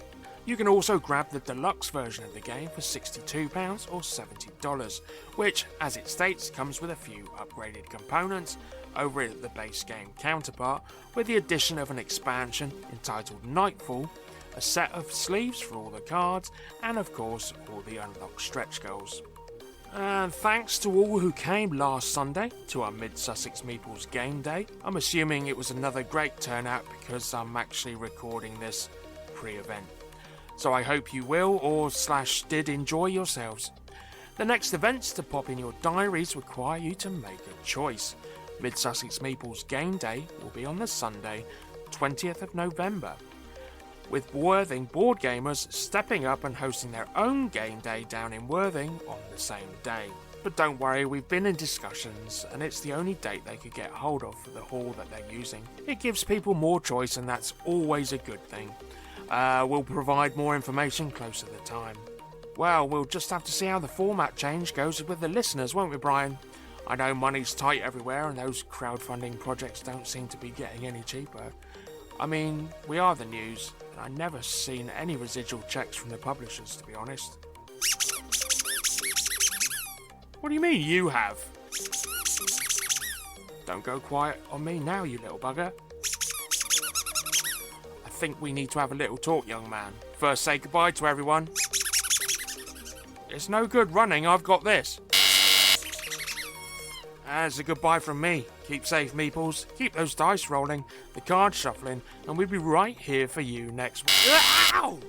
You can also grab the deluxe version of the game for £62 or $70, which, as it states, comes with a few upgraded components over the base game counterpart, with the addition of an expansion entitled Nightfall, a set of sleeves for all the cards, and of course all the unlocked stretch goals. And thanks to all who came last Sunday to our Mid-Sussex Meeples game day. I'm assuming it was another great turnout because I'm actually recording this pre-event. So I hope you will or / did enjoy yourselves. The next events to pop in your diaries require you to make a choice. Mid-Sussex Meeples game day will be on the Sunday, 20th of November, with Worthing board gamers stepping up and hosting their own game day down in Worthing on the same day. But don't worry, we've been in discussions and it's the only date they could get hold of for the hall that they're using. It gives people more choice and that's always a good thing. We'll provide more information closer to the time. Well, we'll just have to see how the format change goes with the listeners, won't we, Brian? I know money's tight everywhere and those crowdfunding projects don't seem to be getting any cheaper. I mean, we are the news, and I've never seen any residual checks from the publishers, to be honest. What do you mean, you have? Don't go quiet on me now, you little bugger. I think we need to have a little talk, young man. First, say goodbye to everyone. It's no good running, I've got this. As a goodbye from me. Keep safe, Meeples. Keep those dice rolling, the cards shuffling, and we'll be right here for you next week. Ow!